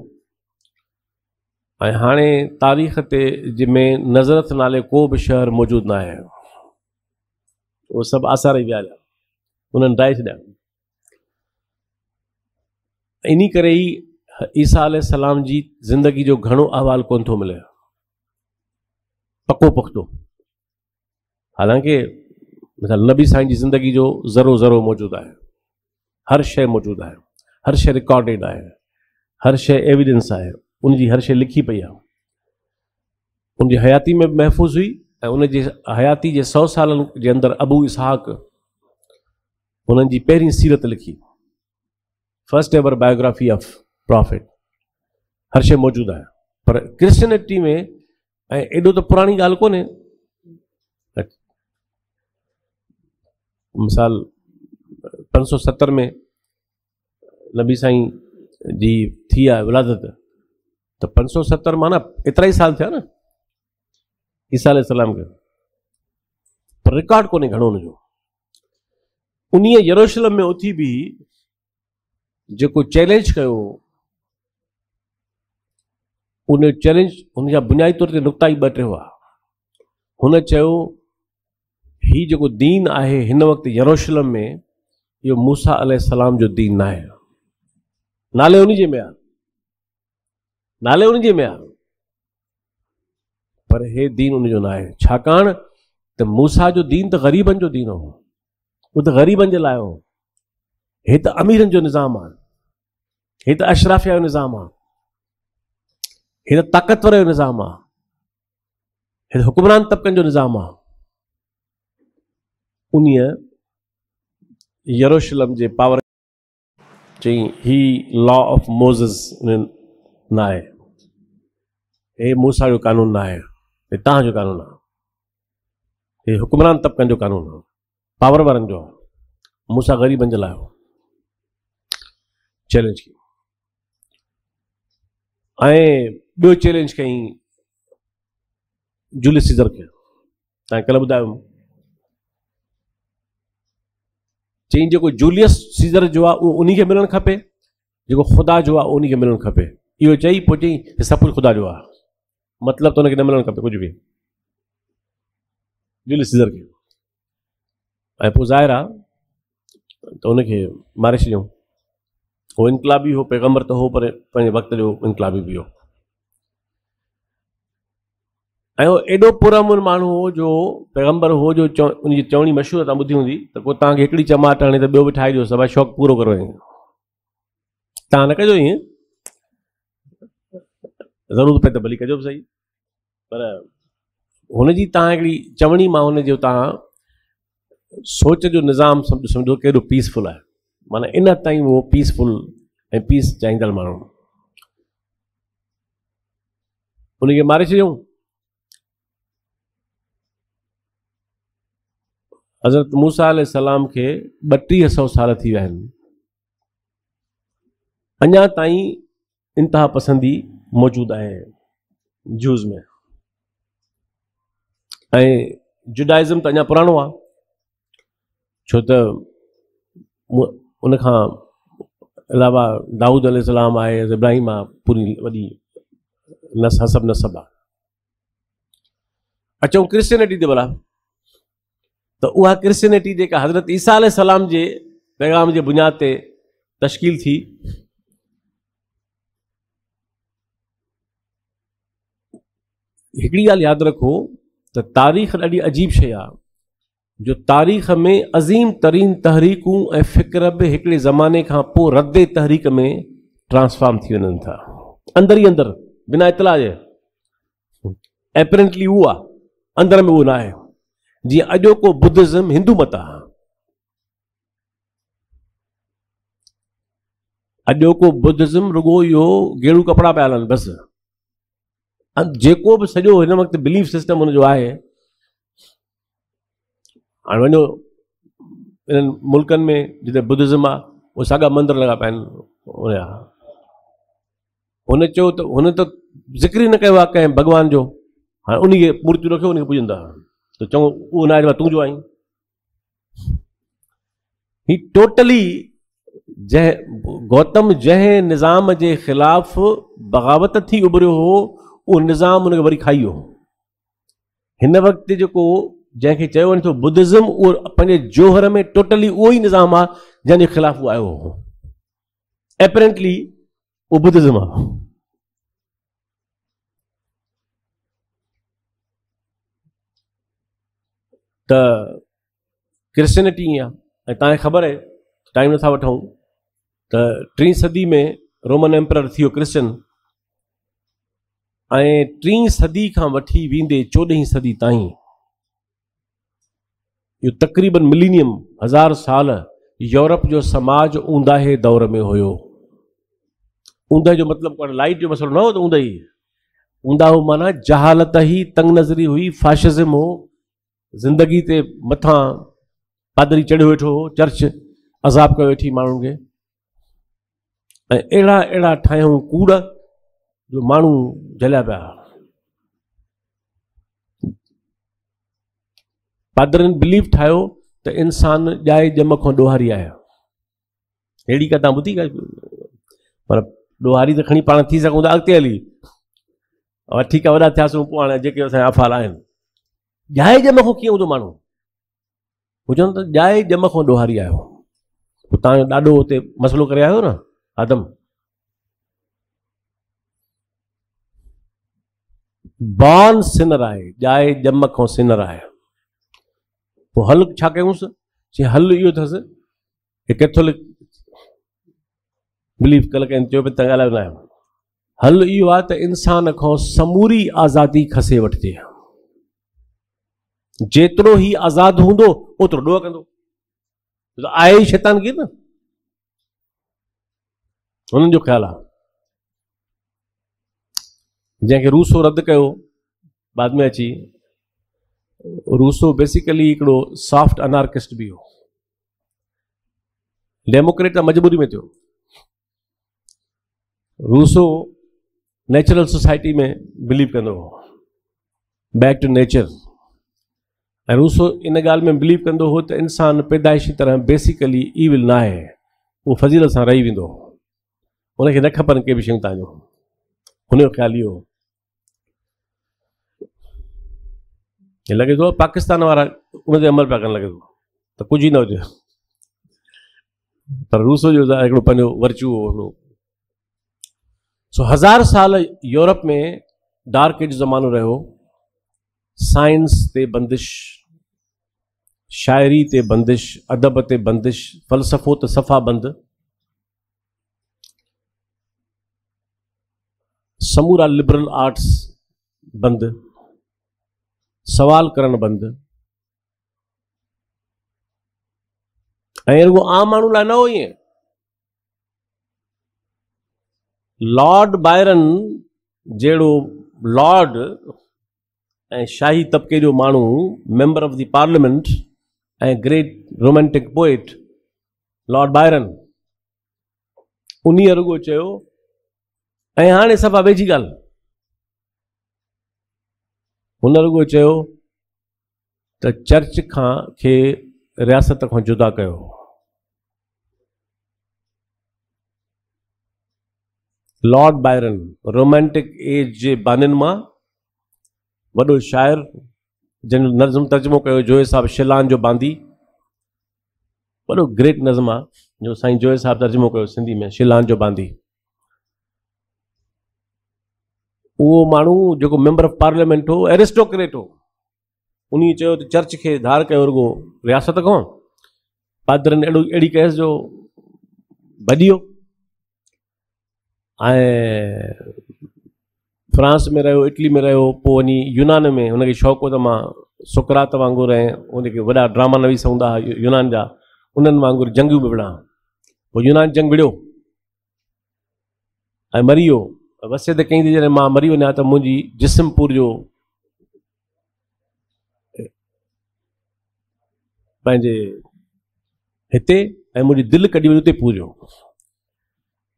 ऐं हाणे तारीख़ ते जंहिंमें नज़रत नाले को बि शहर मौजूदु न आहे। उहो सभु आसार ई विया, उन्हनि ॾाए छॾिया। इन करे ई ईसा अलैहिस्सलाम जी ज़िंदगी जो घणो अहवाल कोन थो मिले, पको पुख्तो। हालांकि मिसाल नबी साईं जी ज़िंदगी जो ज़रो ज़रो मौजूदु आहे, हर शइ मौजूदु आहे, हर शइ रिकॉर्डेड आहे, हर शइ एविडेंस आहे, उनजी हर शइ लिखी पई आहे। उनजी हयाती में महफ़ूज़ हुई ऐं उनजी हयाती जे 100 सालनि जे अंदरि अबू इसहाक उन्हनि जी पहिरीं सीरत लिखी, first ever biography of profit. हर शइ मौजूदु आहे। पर क्रिश्चियनिटी में ऐं एॾो त पुराणी ॻाल्हि कोन्हे। मिसाल 570 में नबी साईं जी थी आहे विलादत, त 570 माना एतिरा ई साल थिया न ईसा अलैहिस्सलाम खे। पर रिकॉर्ड कोन्हे घणो हुनजो। उन्हीअ यरूशलेम में उथी बि जेको चैलेंज कयो, उन चैलेंज, हुनजा बुनियादी तौर ते नुक़्ता ई ॿ टे हुआ। हुन चयो ही जेको दीन आहे हिन वक़्तु यरूशलेम में, इहो मूसा अलैहिस्सलाम जो दीन न आहे। नाले उन जे में आहे, नाले उन जे में आहे, पर हे दीन उनजो न आहे। छाकाणि त मूसा जो दीन त ग़रीबनि जो दीन हो, उहो त ग़रीबनि जे लाइ हो। हे त अमीरनि जो निज़ाम आहे, हे त अशराफिया जो निज़ाम आहे, हे त ताक़तवर जो निज़ाम आहे, हे त हुक्मरान तबक़नि जो निज़ाम आहे। उन्हीअ यरूशलेम जे पावर चई ही लॉ ऑफ मोज़ेस न आहे, हे मूसा जो कानून न आहे, हे तव्हांजो कानून आहे, हे हुक्मरान तबक़नि जो कानून आहे, पावर वारनि जो आहे। मूसा ग़रीबनि जे लाइ हो। चैलेंज की ऐं ॿियो चैलेंज कई जूलियस सीज़र खे। तव्हां कल्ह ॿुधायो चई जेको जूलियस सीज़र जो आहे उहो उन खे मिलणु खपे, जेको ख़ुदा जो आहे उन खे मिलणु खपे। इहो चई पोइ चई हे सभु कुझु ख़ुदा जो आहे, मतिलबु त हुनखे न मिलणु खपे कुझु बि जूलियस सीज़र खे। ऐं पोइ ज़ाहिर आहे त हुनखे मारे छॾियऊं। उहो इनकलाबी हो, पैगम्बर त हो, पर पंहिंजे वक़्त जो इनकलाबी बि हो। ऐं उहो एॾो पुरअमन माण्हू हो जो पैगम्बर हो जो उनजी चवणी मशहूरु तव्हां ॿुधी हूंदी त पोइ तव्हांखे हिकिड़ी चमाट हणे त ॿियो बि ठाहे ॾियो, सभई शौक़ु पूरो करो। तव्हां न कजो ईअं, ज़रूरत पए त भली कजो बि सही, पर हुनजी तव्हां हिकिड़ी चवणी मां हुनजो तव्हां सोच जो निज़ाम सम्झो केॾो पीसफुल आहे। माना इन ताईं उहो पीसफुल ऐं पीस चाहींदड़ माण्हू, उनखे मारे छॾियऊं। हज़रत मूसा अलैहिस्सलाम खे 3200 साल थी विया आहिनि, अञा ताईं इंतिहा पसंदी मौजूदु आहे जूज़ में। ऐं जुडाइज़म त अञा पुराणो आहे, छो त उनखां अलावा दाऊद अलैहिस्सलाम आहे, इब्राहिम आहे, पूरी वॾी हसब नसब आहे। अचूं क्रिश्चियनिटी ते भला, त उहा क्रिश्चियनिटी जेका हज़रत ईसा अलैहिस्सलाम जे पैगाम जे बुनियाद ते तश्कील थी, हिकिड़ी ॻाल्हि यादि रखो त तारीख़ ॾाढी अजीब शइ आहे, जो तारीख़ में अज़ीम तरीन तहरीकूं ऐं फ़िक्र बि हिकिड़े ज़माने खां पोइ रद्द तहरीक में ट्रांसफॉर्म थी वञनि था, अंदर ई अंदर, बिना इतला जे। एपरेंटली उहो आहे, अंदर में उहो न आहे। जीअं अॼोको बुद्धिज़्म हिंदू मत आहे, अॼोको बुद्धिज़्म रुगो इहो गेड़ू कपिड़ा पिया हलनि बसि। जेको बि सॼो हिन वक़्तु बिलीफ सिस्टम हुनजो आहे, हाणे वञो इन्हनि मुल्कनि में जिते बुद्धिज़्म आहे, उहे साॻा मंदर लॻा पिया आहिनि। हुन चयो त हुन त ज़िक्र ई न कयो आहे कंहिं भॻवान जो, हाणे उनखे मूर्तियूं रखियो, उनखे पूॼंदा त चऊं उहो न आहे तूं जो आई। ही टोटली गौतम जंहिं निज़ाम जे ख़िलाफ़ बग़ावत थी उभरियो हो, उहो निज़ाम उनखे वरी खाई वियो। हिन वक़्तु जेको जंहिंखे चयो वञे थो बुद्धिज़्म, उहो पंहिंजे जोहर में टोटली उहो ई निज़ाम आहे जंहिंजे ख़िलाफ़ उहो आयो हो। एपरेंटली उहो बुद्धिज़्म आहे। त क्रिश्चियनिटी आहे। ऐं तव्हांखे ख़बर आहे, टाइम नथा वठूं, त 3वीं सदी में रोमन एम्परर थी वियो क्रिश्चियन, ऐं 3वीं सदी खां वठी वेंदे 14वीं सदी ताईं इहो तक़रीबन मिलीनियम, 1000 साल यूरोप जो समाज ऊंदाहे दौर में हुयो। ऊंदहि जो मतिलबु लाइट जो मसइलो न हो, त ऊंदहि ऊंदा हो माना जहालत ई, तंग नज़री हुई, फाशिज़म हो, ज़िंदगी ते मथां पादरी चढ़ियो वेठो हो, चर्च अज़ाब कयो वेठी माण्हुनि खे। ऐं अहिड़ा अहिड़ा ठाहियूं कूड़ जो माण्हू जलिया पिया। पादरनि बिलीव ठाहियो त इंसान ॼाए ॼम खां ॾोहारी आहे। अहिड़ी का तव्हां ॿुधी का, पर ॾोहारी त खणी पाण थी सघूं था अॻिते हली। ठीकु आहे, वॾा थियासीं, पोइ हाणे जेके असांजा अफ़ाल आहिनि, ॼाए ॼम खां कीअं हूंदो माण्हू, हुजनि त ॼाए ॼम खां ॾोहारी आयो। पोइ तव्हांजो ॾाढो हुते मसइलो करे आयो न आदम, बॉर्न सिनर आहे, ॼाए ॼम खां सिनर आहे। पोइ हल छा कयूंसि, चई हल इहो अथसि, कैथोलिक बिलीव कल कंहिं चयो पिया त ॻाल्हायो न आहे। हल इहो आहे त इंसान खां समूरी आज़ादी खसे वठिजे। जेतिरो ही आज़ादु हूंदो ओतिरो ॾोह कंदो, आहे ई शैतान गिर न, हुननि जो ख़्यालु आहे। जंहिंखे रूसो रद्द कयो बाद में अची, रूसो बेसिकली हिकिड़ो सॉफ्ट अनार्किस्ट बि हो, डेमोक्रेट मजबूरी में थियो। रूसो नेचुरल सोसाइटी में बिलीव कंदो हो, बैक टू नेचर। ऐं रूसो इन ॻाल्हि में बिलीव कंदो हो त इंसान पैदाइशी तरह बेसिकली ईविल न आहे, उहो फज़ीलत सां रही वेंदो, उनखे न खपनि के बि शयूं तव्हांजो, हुनजो ख़्यालु इहो। लॻे थो पाकिस्तान वारा उन ते अमल पिया कनि, लॻे थो त कुझु ई न हुजे, पर रूसो जो हिकिड़ो पंहिंजो वर्चू हो। सो 1000 साल यूरोप में डार्क एज ज़मानो रहियो, साइंस ते बंदिश, शायरी ते बंदिश, अदब ते बंदिश, फ़लसफ़ो त सफ़ा बंदि, समूरा लिबरल आर्ट्स बंदि, सवाल करण बंदि। ऐं रुगो आम माण्हू लाइ न हो ईअं। लॉर्ड बायरन जहिड़ो लॉर्ड ऐं शाही तबके जो माण्हू, मेंबर ऑफ द पार्लियामेंट ऐं great romantic poet Lord Byron, उन्हीअ रुगो चयो, ऐं हाणे सफ़ा वेझी ॻाल्हि, हुन रुगो चयो त चर्च खे रियासत खां जुदा कयो। लॉर्ड बायरन रोमांटिक एज जे बानिन मां वॾो शाइर, जंहिंजो नज़्म तर्जुमो कयो जोए साहब शिलान जो बांदी, वॾो ग्रेट नज़्म आहे जो साईं जोए साहब तर्जुमो कयो सिंधी में, शिलान जो बांदी। उहो माण्हू जेको मेंबर ऑफ पार्लियामेंट हो, एरिस्टोक्रेट हो, उन्हीअ चयो त चर्च खे धार कयो रुगो रियासत खां, पादरनि अहिड़ी कयसि जो भॼियो। ऐं फ्रांस में रहियो, इटली में रहियो, पोइ वञी यूनान में हुनखे शौक़ु हो त मां सुकरात वांगुरु ऐं उनखे वॾा ड्रामा नवीस हूंदा हुआ यूनान जा, उन्हनि वांगुरु जंगियूं बि विड़ा। पोइ यूनान जंग विड़ियो ऐं मरी वियो। वसियत कई थी जॾहिं मां मरी वञा त मुंहिंजी जिस्म पूरियो पंहिंजे हिते ऐं मुंहिंजी दिलि कढी वई उते पूरियो।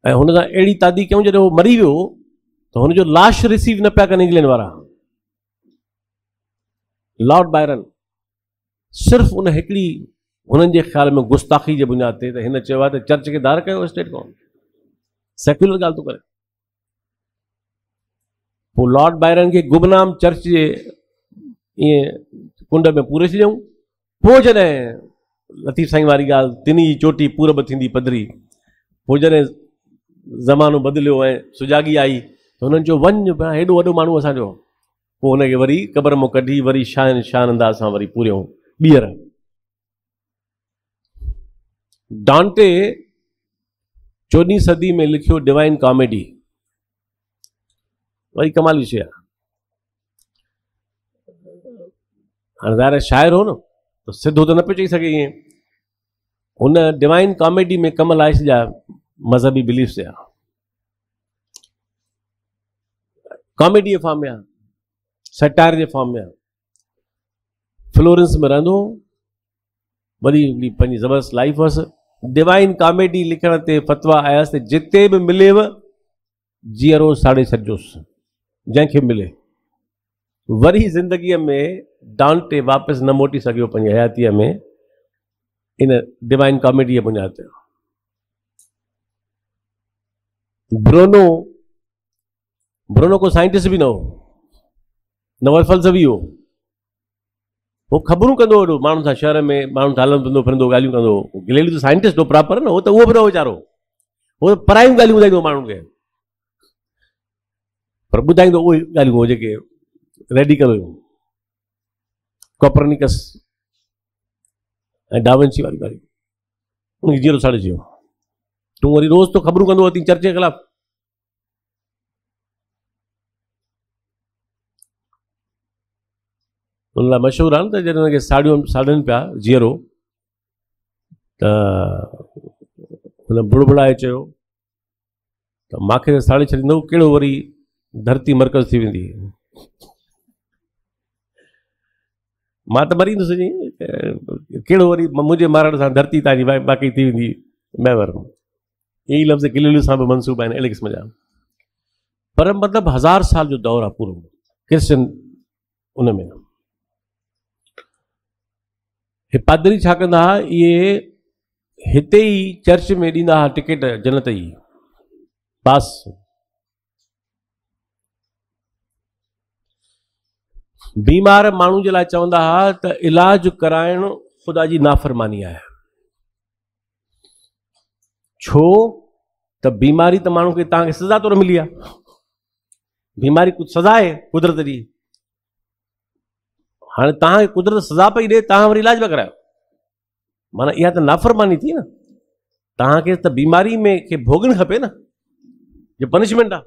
ऐं हुन सां अहिड़ी तादी कयूं जॾहिं उहो मरी वियो त हुनजो लाश रिसीव न पिया कनि इंग्लैंड वारा। लॉर्ड बायरन सिर्फ़ु उन हिकिड़ी हुननि जे ख़्याल में गुस्ताखी जे बुनियाद ते त हिन चयो आहे त चर्च खे धार कयो स्टेट खां, सेक्युलर ॻाल्हि थो करे। पोइ लॉर्ड बायरन खे गुमनाम चर्च जे ईअं कुंड में पूरे छॾियऊं। पोइ जॾहिं लतीफ़ साईं वारी ॻाल्हि, तिनी जी चोटी पूरब थींदी पधरी, पोइ जॾहिं ज़मानो बदिलियो ऐं सुजागी आई त हुननि चयो वञ हेॾो वॾो माण्हू असांजो। पोइ हुनखे वरी क़बर मां कढी वरी शान अंदाज़ सां वरी पूरियऊं ॿीहर। डांटे 14वीं सदी में लिखियो डिवाइन कॉमेडी, वरी कमाल जी शइ आहे। हाणे ज़ाहिर शाइर हो न त सिधो त न पियो चई सघे ईअं। हुन डिवाइन कॉमेडी में कमल आयश जा मज़हबी बिलीफ्स हुआ, कॉमेडी जे फॉर्म में आहे, सटायर जे फॉर्म में आहे। फ्लोरेंस में रहंदो, वरी पंहिंजी ज़बरदस्त लाइफ हुअसि। डिवाइन कॉमेडी लिखण ते फतवा आयसि त जिते बि मिलेव जीअरो साड़े छॾिजोसि, जंहिंखे मिले। वरी ज़िंदगीअ में डांटे वापसि न मोटी सघियो पंहिंजी हयातीअ में इन डिवाइन कॉमेडी जे बुनियाद ते। ब्रोनो को साइंटिस्ट बि न हो, न वरी फ़लसफ़ी हो। वो ख़बरूं कंदो हो माण्हुनि सां, शहर में माण्हुनि सां हलंदो फिरंदो, ॻाल्हियूं कंदो। गिलेली त साइंटिस्ट हो प्रॉपर न, हो त उहो बि न हो वीचारो, हो त परायूं ॻाल्हियूं ॿुधाईंदो माण्हुनि खे, पर ॿुधाईंदो उहे ॻाल्हियूं हो जेके रेडिकल हुयूं। कोपरनिकस ऐं डाविंची वारी ॻाल्हियूं उनखे जीरो साड़े जियो। तूं वरी रोज़ तो ख़बरूं कंदो अथई चर्च जे ख़िलाफ़। उन लाइ मशहूरु आहे न त जॾहिं हुनखे साड़ियुनि पिया जीअरो त हुन बुड़बुड़ाए चयो त मूंखे त साड़े छॾींदो, कहिड़ो वरी धरती मर्कज़ थी वेंदी, मां त मरींदुसि, कहिड़ो वरी मुंहिंजे मारण सां धरती तव्हांजी बाक़ी थी वेंदी महवर। यही लफ़्ज़ गिलेलियूं सां बि मनसूब आहिनि अहिड़े क़िस्म जा। पर मतिलबु 1000 साल जो दौर आहे पूरो क्रिश्चन उन में। हे पादरी छा कंदा हुआ, इहे हिते ई चर्च में ॾींदा हुआ टिकट जन्नत जी पास। बीमार माण्हू जे लाइ चवंदा हुआ त इलाज कराइण ख़ुदा जी नाफ़रमानी आहे। छो त बीमारी त माण्हू खे तव्हांखे सज़ा तौरु मिली आहे, बीमारी कुझु सज़ा आहे कुदरत जी। हाणे तव्हांखे कुदरत सज़ा पई ॾे, तव्हां वरी इलाज पिया करायो, माना इहा त नाफ़रमानी थी न। तव्हांखे त बीमारी में खे भोगणु खपे न, जो पनिशमेंट आहे।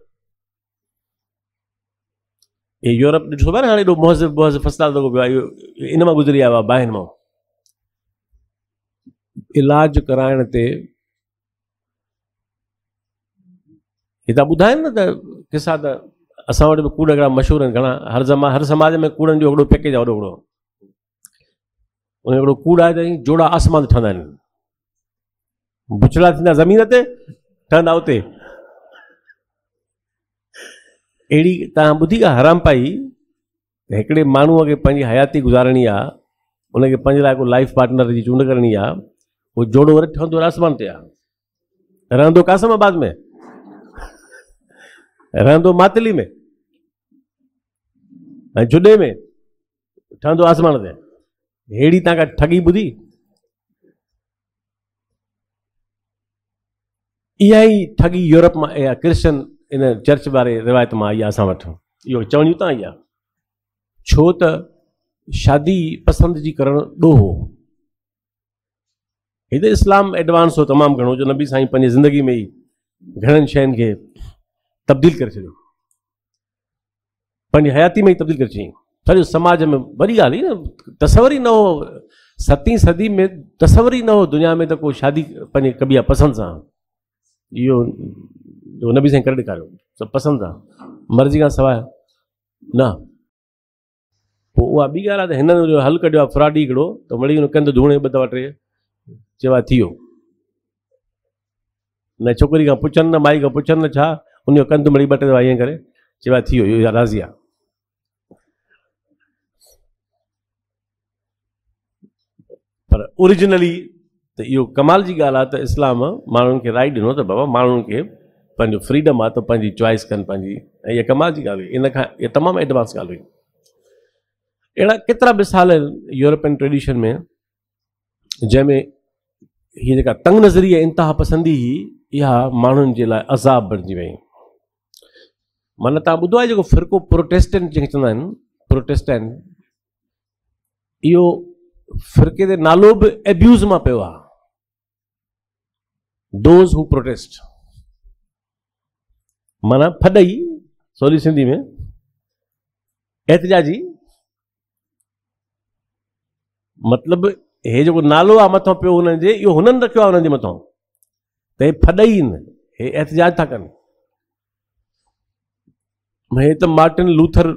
ये यूरोप ॾिठो पिया न हाणे एॾो मुहज़िब फसाद थो पियो आहे, इन मां गुज़री आयो आहे बाहिनि मां। इलाज कराइण ते हितां ॿुधाइनि न त किसा त असां वटि बि कूड़ हिकिड़ा मशहूरु आहिनि घणा, हर समाज में कूड़नि जो हिकिड़ो पैकेज आहे वॾो हिकिड़ो। उन हिकिड़ो कूड़ आहे त जोड़ा आसमान ते ठहंदा आहिनि, बुछड़ा थींदा ज़मीन ते, ठहंदा उते। अहिड़ी तव्हां ॿुधी का हराम पाई त हिकिड़े माण्हूअ खे पंहिंजी हयाती गुज़ारणी आहे, उनखे पंहिंजे लाइ को लाइफ पार्टनर जी चूंड करणी आहे, उहो जोड़ो वरी ठहंदो आसमान ते आहे, रहंदो कासमाबाद में, रहंदो मातली में ऐं जुॾे में, ठहंदो आसमान ते। अहिड़ी तव्हां ठगी ॿुधी? इहा ई ठगी यूरोप मां या क्रिश्चन इन चर्च वारे रिवायत मां आई आहे असां वटि। इहो चवण उतां आई आहे। छो त शादी पसंदि जी करणु ॾोहो। हिते इस्लाम एडवांस हो तमामु घणो, जो नबी साईं पंहिंजी ज़िंदगी में ई घणनि शयुनि खे तब्दील करे छॾियो, पंहिंजी हयाती में ई तब्दील करे छॾियईं। सॼो समाज में वॾी ॻाल्हि हुई न, तसवर ई न हो 7वीं सदी में, तसवर ई न हो दुनिया में त को शादी पंहिंजे कबी आहे पसंदि सां। इहो नबी साईं करे ॾेखारियो, सभु पसंदि सां, मर्ज़ी खां सवाइ न। पोइ उहा ॿी ॻाल्हि आहे त हिननि जो हल कढियो आहे फ्रॉडी हिकिड़ो, त वरी हुन कंद धूणे ॿ दफ़ा टे चयो आहे थी वियो। न छोकिरी खां पुछनि, न माई खां पुछनि, न छा, उनजो कंद मिड़ी 2 टे दफ़ा ईअं करे चयो आहे थी वियो, इहो राज़ी आहे। पर ओरिजिनली त इहो कमाल जी ॻाल्हि आहे त इस्लाम माण्हुनि खे राय ॾिनो त बाबा माण्हुनि खे पंहिंजो फ्रीडम आहे त पंहिंजी चॉइस कनि पंहिंजी, ऐं इहा कमाल जी ॻाल्हि हुई। इन खां इहा तमामु एडवांस ॻाल्हि हुई। अहिड़ा केतिरा मिसाल आहिनि यूरोपियन ट्रेडिशन में, जंहिंमें हीअ जेका तंग नज़री आहे, इंतिहा पसंदी ही, इहा माण्हुनि जे लाइ अज़ाब बणिजी वई। माना तव्हां ॿुधो आहे जेको फ़िरक़ो प्रोटेस्टेंट जंहिंखे चवंदा आहिनि, प्रोटेस्टेंट, इहो फ़िरक़े ते नालो बि एब्यूज़ मां पियो आहे। दोज़ हू प्रोटेस्ट, माना फॾई सवली सिंधी में एहतिजाजी, मतिलबु हे जेको नालो आहे मथां पियो हुननि जे, इहो हुननि रखियो आहे हुननि जे मथां, त हे फॾई आहिनि, हे एहतिजाज था कनि। हे त मार्टिन लूथर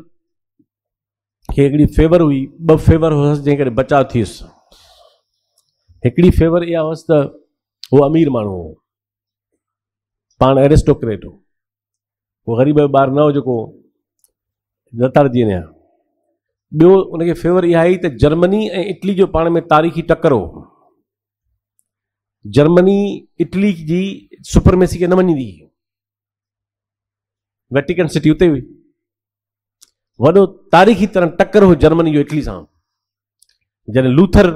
खे हिकिड़ी फेवर हुई, 2 फेवर हुअसि जंहिं करे बचाव थियुसि। हिकिड़ी फेवर इहा हुअसि त उहो अमीर माण्हू हो, पाण एरिस्टोक्रेट हो, उहो ग़रीब जो ॿार न हो जेको लताड़जी वञे। ॿियो उनखे फेवर इहा आई त जर्मनी ऐं इटली जो पाण में तारीख़ी टकर हो। जर्मनी इटली जी सुपरमेसी खे न मञींदी, वेटिकन सिटी उते हुई, वॾो तारीख़ी तरह टकर हो जर्मनी जो इटली सां। जॾहिं लूथर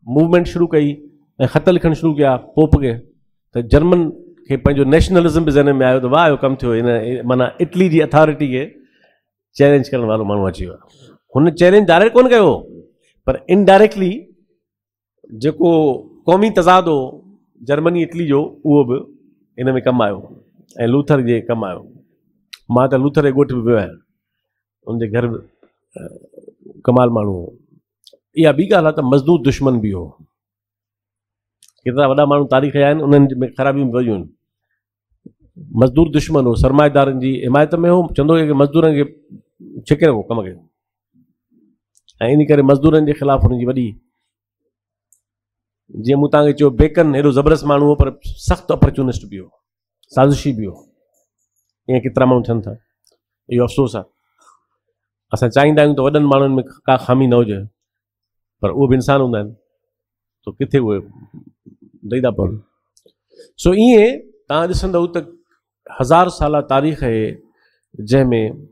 मूवमेंट शुरू कई ऐं ख़त लिखणु शुरू कया पोप खे, त जर्मन खे पंहिंजो नेशनलिज़म बि ज़हन में आयो, त वाह इहो कमु थियो, इन माना इटली जी अथॉरिटी खे चैलेंज करण वारो माण्हू अची वियो। हुन चैलेंज डायरेक्ट कोन कयो, पर इनडायरेक्टली जेको क़ौमी तज़ाद हो जर्मनी इटली जो, उहो बि इन में कमु आयो ऐं लूथर जे कमु आयो। मां त लूथर जे ॻोठ बि वियो आहियां, उनजे घर बि कमाल माण्हू हो। इहा ॿी ॻाल्हि आहे त मज़दूर दुश्मन बि हो। केतिरा वॾा माण्हू तारीख़ जा आहिनि, उन्हनि में ख़राबियूं बि वयूं आहिनि। मज़दूर दुश्मन हो, सरमाएदारनि जी हिमायत में हो, चवंदो हुओ कि मज़दूरनि खे छिके रखो कम खे, ऐं इन करे मज़दूरनि जे ख़िलाफ़ु हुनजी वॾी, जीअं मूं तव्हांखे चयो बेकन हेॾो ज़बरदस्त माण्हू हो, पर सख़्तु अपॉर्चुनिस्ट बि हो, साज़िशी बि हो। ईअं केतिरा माण्हू थियनि था। इहो अफ़सोस आहे। असां चाहींदा आहियूं त वॾनि माण्हुनि में का ख़ामी न हुजे, पर उहे बि इंसान हूंदा आहिनि, तो किथे उहे ॾेई था पवनि। सो ईअं तव्हां ॾिसंदव त 1000 साल तारीख़ आहे जंहिंमें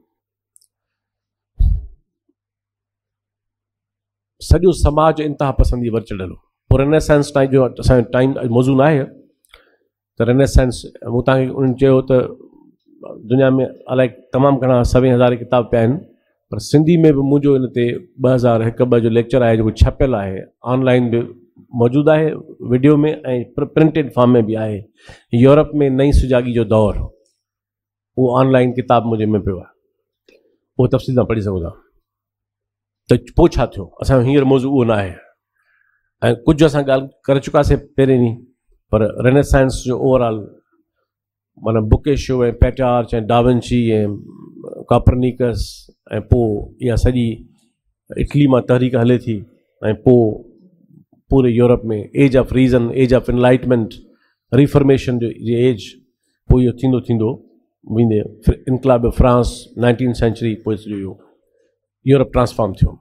सॼो समाज इंतिहा पसंदी वर चढ़ियल हो। पोइ रेनेसेंस टाइम जो असांजो टाइम मौज़ू न आहे त रेनेसेंस मूं तव्हांखे उन्हनि चयो त दुनिया में अलाए तमामु घणा 7000 किताब पिया आहिनि, पर सिंधी में बि मुंहिंजो इन ते 2001-2 जो लेक्चर आहे जेको छपियल आहे, ऑनलाइन बि मौजूदु आहे वीडियो में ऐं प्रिंटेड फॉर्म में बि आहे। यूरोप में नई सुजाॻी जो दौरु, उहो ऑनलाइन किताब मुंहिंजे में पियो आहे, उहो तफ़सील सां पढ़ी सघो था। त पोइ छा थियो, असांजो हींअर मौज़ू उहो न आहे। ऐं कुझु असां ॻाल्हि करे चुकासीं पहिरें ॾींहुं, पर रेनेसेंस जो ओवरऑल माना बुकेशो ऐं पेट्रार्च ऐं डाविंची ऐं कॉपरनिकस ऐं पोइ इहा सॼी इटली मां तहरीक हले थी, ऐं पोइ पूरे यूरोप में age of reason, age of enlightenment, reformation जी एज, पोइ इहो थींदो थींदो वेंदे इनकलाब फ्रांस 19th सेंचुरी, पोइ सॼो यूरोप ट्रांसफॉर्म थियो।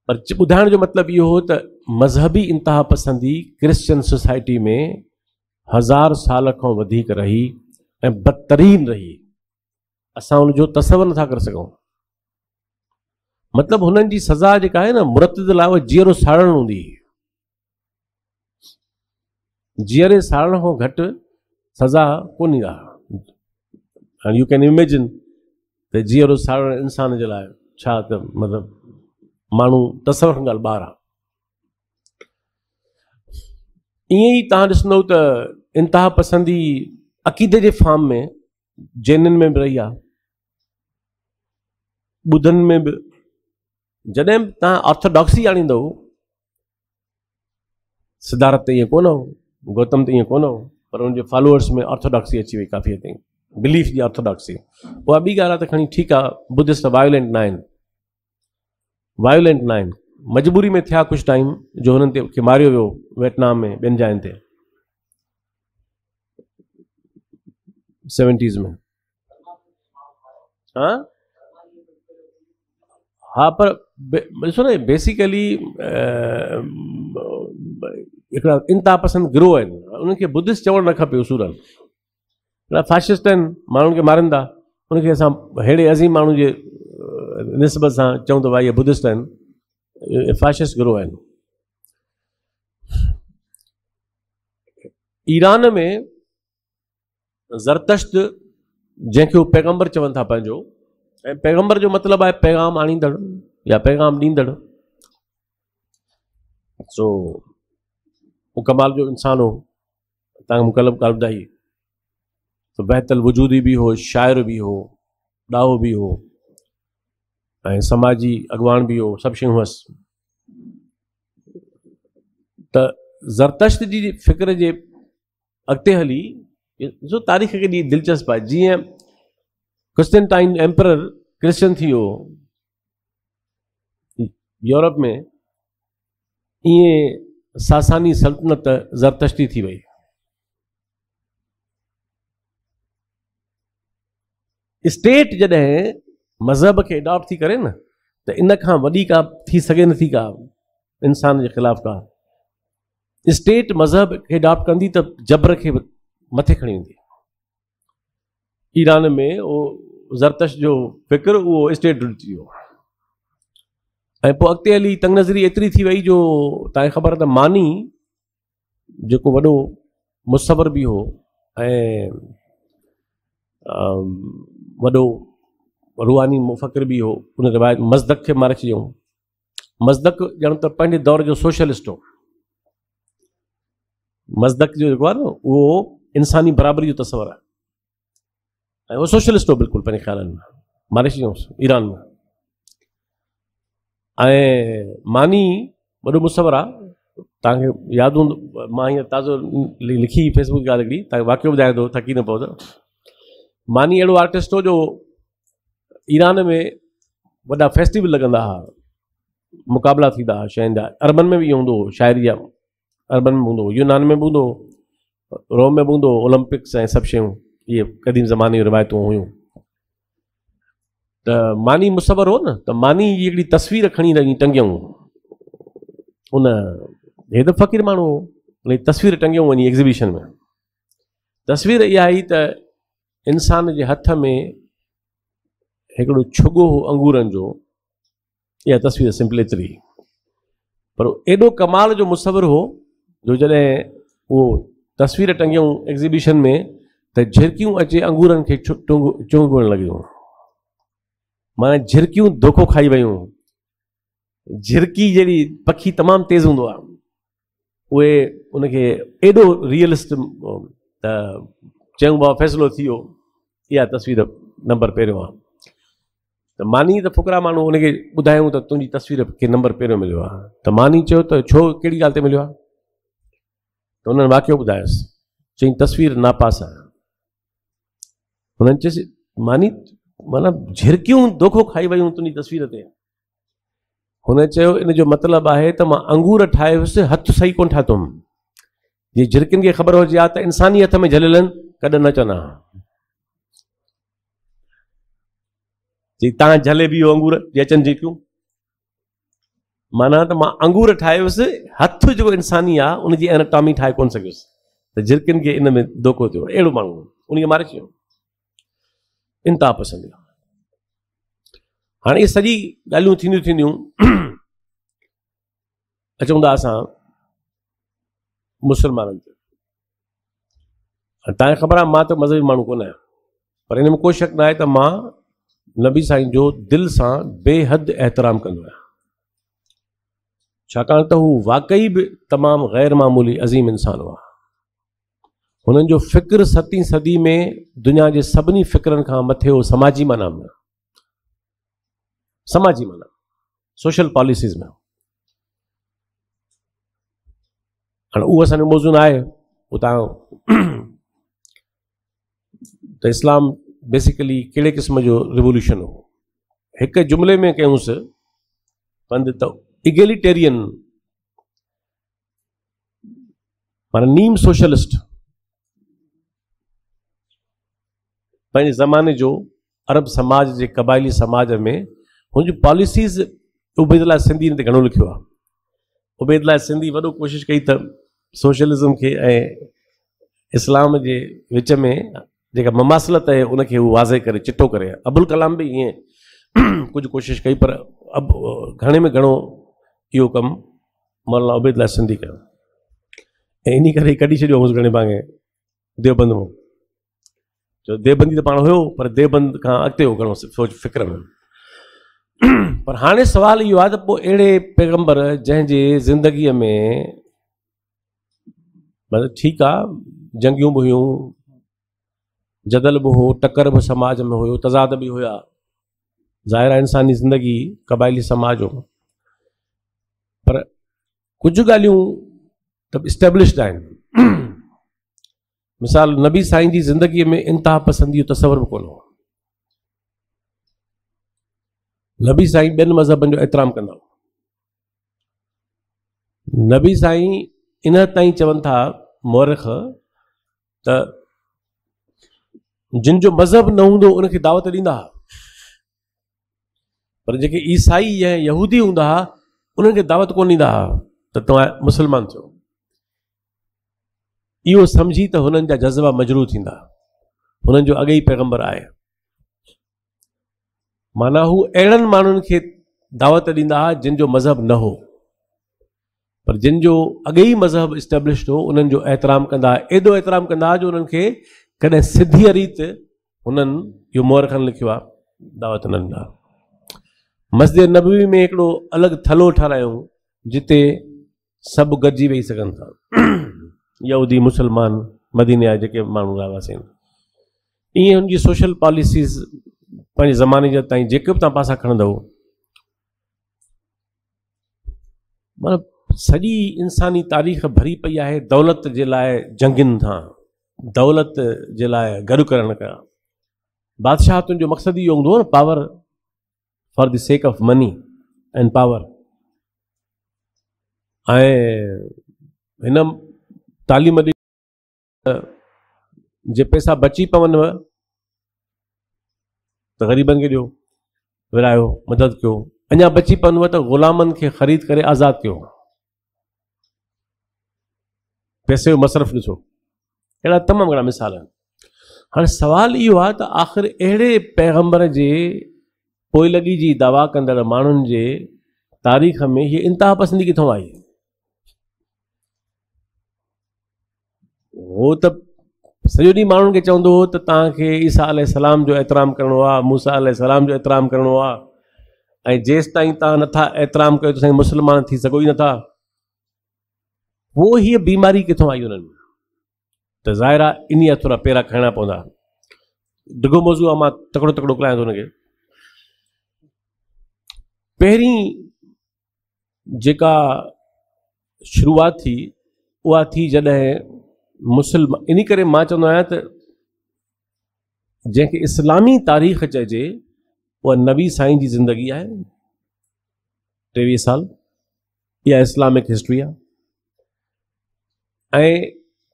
पर ॿुधाइण जो मतिलबु इहो हो त मज़हबी इंतिहा पसंदी क्रिश्चियन सोसाइटी में 1000 साल खां वधीक रही ऐं बदतरीन रही। असां उनजो तसवुरु नथा करे सघूं। मतिलबु हुननि जी सज़ा जेका आहे न, मुरतद लाइ उहा जीअरो साड़णु हूंदी। जीअरे साड़ण खां घटि सज़ा कोन्हे आहे। यू कैन इमेजिन त जीअरो साड़ण इंसान जे लाइ छा, त मतिलबु माण्हू तसवुर खां ॻाल्हि ॿाहिरि आहे। ईअं ई तव्हां ॾिसंदव त इंतिहा पसंदी अक़ीदे जे फॉर्म में जैननि में बि रही आहे, ॿुधनि में बि। जॾहिं तव्हां ऑर्थोडॉक्सी आणींदव, सिद्धार्थ त ईअं कोन हो, गौतम त ईअं कोन हो, पर उनजे फॉलोअर्स में ऑर्थोडॉक्सी अची वई काफ़ी हद ताईं, बिलीफ जी ऑर्थोडॉक्सी। उहा ॿी ॻाल्हि आहे त खणी ठीकु आहे, बुद्धिस्ट वायोलेंट न आहिनि, वायोलेंट न आहिनि, मजबूरी में थिया कुझु टाइम जो हुननि ते खे मारियो वियो वियतनाम में, ॿियनि जायुनि ते 70s में। हा, पर ॾिसो न, बेसिकली हिकिड़ा इंतिहा पसंद गिरोह आहिनि, उन्हनि खे बुद्धिस्ट चवणु न खपे उसूलन। हिकिड़ा फाशिस्ट आहिनि, माण्हुनि खे मारनि था, उनखे असां अहिड़े अज़ीम माण्हू जे निस्बत सां चऊं त भाई इहे बुद्धिस्ट आहिनि, फाशिस्ट गिरोह आहिनि। ईरान में ज़रतश्त, जंहिंखे उहे पैगंबर चवनि था पंहिंजो, ऐं पैगंबर जो मतिलबु आहे पैगाम आणींदड़ या पैगाम ॾींदड़। सो उहो कमाल जो इंसान हो, तव्हांखे मुकलम ॻाल्हि ॿुधाई। तो बहतल वजूदी बि हो, शाइर बि हो, ॾाहो बि हो, ऐं समाजी अॻवान बि हो, सभु शयूं हुअसि। त ज़रतश्त जी फ़िक्र जे अॻिते हली ॾिसो तारीख़ केॾी दिलचस्प आहे। जीअं क्रिस्टनटाइन एम्परर क्रिश्चियन थी वियो यूरोप में, ईअं सासानी सल्तनत ज़रतश्ती थी वई। स्टेट जॾहिं मज़हब खे एडॉप्ट थी करे न, त इन खां वॾी का थी सघे नथी का इंसान जे ख़िलाफ़ का। स्टेट मज़हब खे एडॉप्ट कंदी त जबर खे मथे खणी वेंदी। ईरान में उहो ज़रतश्त जो फ़िक्र उहो स्टेट रूल थी वियो, ऐं पोइ अॻिते हली तंग नज़री एतिरी थी वई जो तव्हांखे ख़बर आहे त मानी जेको वॾो मुसवर बि हो ऐं वॾो रूहानी मुफ़क्र बि हो, उन रिवायत मज़दक खे मारे छॾियऊं। मज़दक ॼण त पंहिंजे दौर जो सोशलिस्ट हो। मज़दक जो जेको आहे न, उहो इंसानी बराबरी जो तस्वर आहे, ऐं उहो सोशलिस्ट हो बिल्कुलु पंहिंजे ख़्यालनि में, मारे छॾियऊंसि ईरान में। ऐं मानी वॾो मुसवर आहे, तव्हांखे यादि हूंदो, मां हीअं ताज़ो लिखी फेसबुक ॻाल्हि हिकिड़ी, तव्हांखे वाक़ियो ॿुधायां थो, थकी न पओ त। मानी अहिड़ो आर्टिस्ट हो जो ईरान में वॾा फेस्टिवल लॻंदा हुआ, मुक़ाबला थींदा हुआ शयुनि जा। अरबन में बि इहो हूंदो हो, शाइरी जा अरबन में हूंदो हो, यूनान में बि हूंदो हो, रोम में बि हूंदो हो, ओलंपिक्स ऐं सभु शयूं, इहे क़दीम ज़माने जूं रिवायतूं हुयूं। त मानी मुसवर हो न, त मानी जी हिकिड़ी तस्वीर खणी रही टंगियऊं उन, हे त फ़क़ीर माण्हू हो, उन जी तस्वीर टंगियऊं वञी एग्ज़िबिशन में। तस्वीर इहा आई त इंसान जे हथ में हिकिड़ो छुगो हो अंगूरनि जो, इहा तस्वीर सिंपल एतिरी, पर एॾो कमाल जो मुसवर हो जो जॾहिं उहो तस्वीर टंगियऊं एग्ज़िबिशन में त झिरकियूं अचे अंगूरनि खे चुंगण लॻियूं, माना झिरकियूं धोखो खाई वियूं। झिरकी जहिड़ी पखी तमामु तेज़ हूंदो आहे, उहे उनखे एॾो रियलिस्ट त चयूं बाबा फ़ैसिलो थी वियो, इहा तस्वीर नंबर पहिरियों आहे। त मानी त फुकरा माण्हू, उनखे ॿुधायूं त तुंहिंजी तस्वीर खे नंबर पहिरियों मिलियो आहे, त मानी चयो त छो, कहिड़ी ॻाल्हि ते मिलियो आहे? त उन्हनि वाक़ियो ॿुधायोसि, चई तस्वीर नापास आहे। हुननि चयसि मानी माना झिरकियूं धोखो खाई वियूं तुंहिंजी तस्वीर ते। हुन चयो इन जो मतिलबु आहे त मां अंगूर ठाहे हुयुसि, हथु सही कोन ठातुमि। जी झिरकियुनि खे ख़बर हुजे हा त इंसानी हथ में झलियल आहिनि, कॾहिं न चवंदा जी तव्हां झले बि हो अंगूर जे अचनि झिरकियूं, माना त मां अंगूर ठाहे हुयुसि, हथु जेको इंसानी आहे उनजी एनाटॉमी ठाहे कोन सघियुसि, त झिरकियुनि खे इन में धोखो थियो। अहिड़ो माण्हू उनखे मारे छॾियो, इंतिहा पसंदि। हाणे इहे सॼी ॻाल्हियूं थींदियूं थींदियूं अचूं था असां मुस्लमाननि ते। तव्हांखे ख़बर आहे मां त मज़हबी माण्हू कोन आहियां, पर इन में को शक न आहे त मां नबी साईं जो दिलि सां बेहद एहतराम कंदो आहियां, छाकाणि त हू वाक़ई बि तमामु ग़ैर मामूली अज़ीम इंसान हुआ। हुननि जो फ़िक्र 7वीं सदी में दुनिया जे सभिनी फ़िक्रनि खां मथे हो, समाजी माना में, समाजी माना सोशल पॉलिसीज़ में। हाणे उहो असांजो मौज़ू न आहे, उतां त इस्लाम बेसिकली कहिड़े क़िस्म जो रिवोल्यूशन हो, हिकु जुमिले में कयूंसि पंध त इगेलिटेरियन माना नीम सोशलिस्ट पंहिंजे ज़माने जो अरब समाज जे क़बाइली समाज में हुनजी पॉलिसीज़ उबैदुल्लाह सिंधी ते घणो लिखियो आहे। उबैदुल्लाह सिंधी वॾो कोशिशि कई त सोशलिज़म खे ऐं इस्लाम जे विच में जेका ममासिलत आहे उनखे हू वाज़े करे चिटो करे। अबुल कलाम बि ईअं कुझु कोशिशि कई, पर घणे में घणो इहो कमु मौलाना उबैदुल्लाह सिंधी कयो, ऐं इन करे कढी छॾियो हुउसि घणे भाङे देवबंद मां। जो देवबंदी त पाण हुयो, पर देवबंद खां अॻिते हो घणो सोच फ़िक्र में। पर हाणे सुवाल इहो आहे त पोइ अहिड़े पैगंबर जंहिंजे ज़िंदगीअ में मतिलबु ठीकु आहे जंगियूं बि हुयूं, जदल बि हो, टकर बि समाज में हुयो, तज़ाद बि हुया, ज़ाहिर आहे इंसानी ज़िंदगी क़बाइली समाज हो, पर कुझु ॻाल्हियूं त इस्टेब्लिश्ड आहिनि। मिसाल नबी साईं जी ज़िंदगीअ में इंतिहा पसंदी जो तसवर बि कोन हो। नबी साईं ॿियनि मज़हबनि जो एतिराम कंदा हुआ। नबी साईं इन ताईं चवनि था मौरख त जिन जो मज़हब न हूंदो उनखे दावत ॾींदा हुआ, पर जेके ईसाई या यहूदी हूंदा हुआ उन्हनि खे दावत कोन ॾींदा हुआ त तव्हां मुस्लमान थियो। इहो सम्झी त हुननि जा जज़्बा मजरूह थींदा, हुननि जो अॻे ई पैगंबर आहे। माना हू अहिड़नि माण्हुनि खे दावत ॾींदा हुआ जिन जो मज़हब न हो, पर जिन जो अॻे ई मज़हब इस्टेब्लिश्ड हो उन्हनि जो एहतराम कंदा, एॾो एहतराम कंदा जो उन्हनि खे कॾहिं सिधी रीति हुननि इहो मौरखनि लिखियो आहे दावत न ॾींदा। मस्जिद नबवी में हिकिड़ो अलॻि थलो ठारायूं जिते सभु गॾिजी वेही सघनि था, यहूदी मुस्लमान मदीने जा जेके माण्हू रहवासी आहिनि। ईअं हुनजी सोशल पॉलिसीज़ पंहिंजे ज़माने जा ताईं जेके बि तव्हां पासा खणंदव, मतिलबु सॼी इंसानी तारीख़ भरी पई आहे दौलत जे लाइ जंगियुनि सां, दौलत जे लाइ गॾु करण खां। बादशाहतुनि जो मक़सदु इहो हूंदो हो न, power for the sake of money and power. ऐं हिन तालीम जे पैसा बची पवनव त ग़रीबनि खे ॾियो, विरायो, मदद कयो, अञा बची पवनव त ग़ुलामनि खे ख़रीद करे आज़ादु कयो, पैसे जो मसरफ़ ॾिसो। अहिड़ा तमामु घणा मिसाल आहिनि। हाणे सुवाल इहो आहे त आख़िर अहिड़े पैगंबर जे पोइलगी जी दावा कंदड़ माण्हुनि जे तारीख़ में हीअ इंतिहा पसंदी किथां आई? हो त सॼो ॾींहुं माण्हुनि खे चवंदो हो त तव्हांखे ईसा अलैहिस्सलाम जो एतिराम करिणो आहे, मूसा अलैहिस्सलाम जो एतिराम करिणो आहे, ऐं जेसि ताईं तव्हां नथा एतिराम कयो त साईं मुस्लमान थी सघो ई नथा। वो हीअ बीमारी किथां आई उन्हनि में? त ज़ाहिर आहे इन थोरा पेरा खणणा पवंदा। डिघो मौज़ू आहे, मां तकिड़ो तकिड़ो कलायां थो हुनखे। पहिरीं जेका शुरूआत थी उहा थी जॾहिं मुस्लमान, इन करे मां चवंदो आहियां त जंहिंखे इस्लामी तारीख़ चइजे उहा नबी साईं जी ज़िंदगी आहे, 23 साल, इहा इस्लामिक हिस्ट्री आहे। ऐं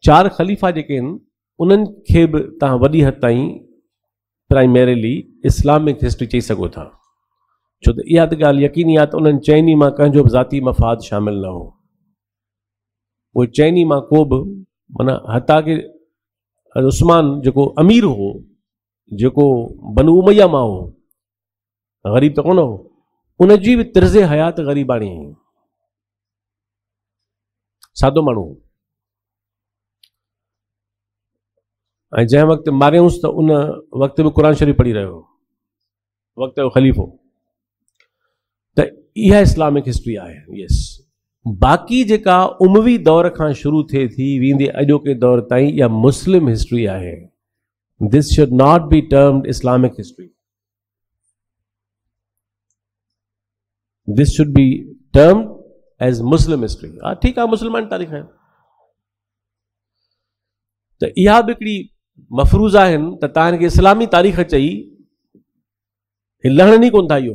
4 ख़लीफ़ा जेके आहिनि उन्हनि खे बि तव्हां वॾी हद ताईं प्राइमरीली इस्लामिक हिस्ट्री चई सघो था, छो त इहा त ॻाल्हि यकीनी आहे त उन्हनि चइनी मां कंहिंजो बि ज़ाती मफ़ाद शामिल न हो। उहे चइनी मां को बि, माना हता कि उस्मान जेको अमीर हो, जेको बनु उमैया मां हो, ग़रीब त कोन हो, उनजी बि तर्ज़ हयात ग़रीबाणी, सादो माण्हू। ऐं जंहिं वक़्तु मारियऊंसि त उन वक़्तु बि क़ुर शरीफ़ पढ़ी रहियो, वक़्तु जो ख़लीफ़ो। त इहा इस्लामिक हिस्ट्री आहे। यस, बाक़ी जेका उमवी दौर खां शुरू थिए थी वेंदे अॼोके दौर ताईं, इहा मुस्लिम हिस्ट्री आहे। This should not be termed Islamic history, this should be termed as Muslim history. हा ठीकु आहे, मुस्लमान तारीख़ आहे। त इहा बि हिकिड़ी मफ़रूज़ आहिनि त तव्हांखे इस्लामी तारीख़ चई लहणनि ई कोन था इहो।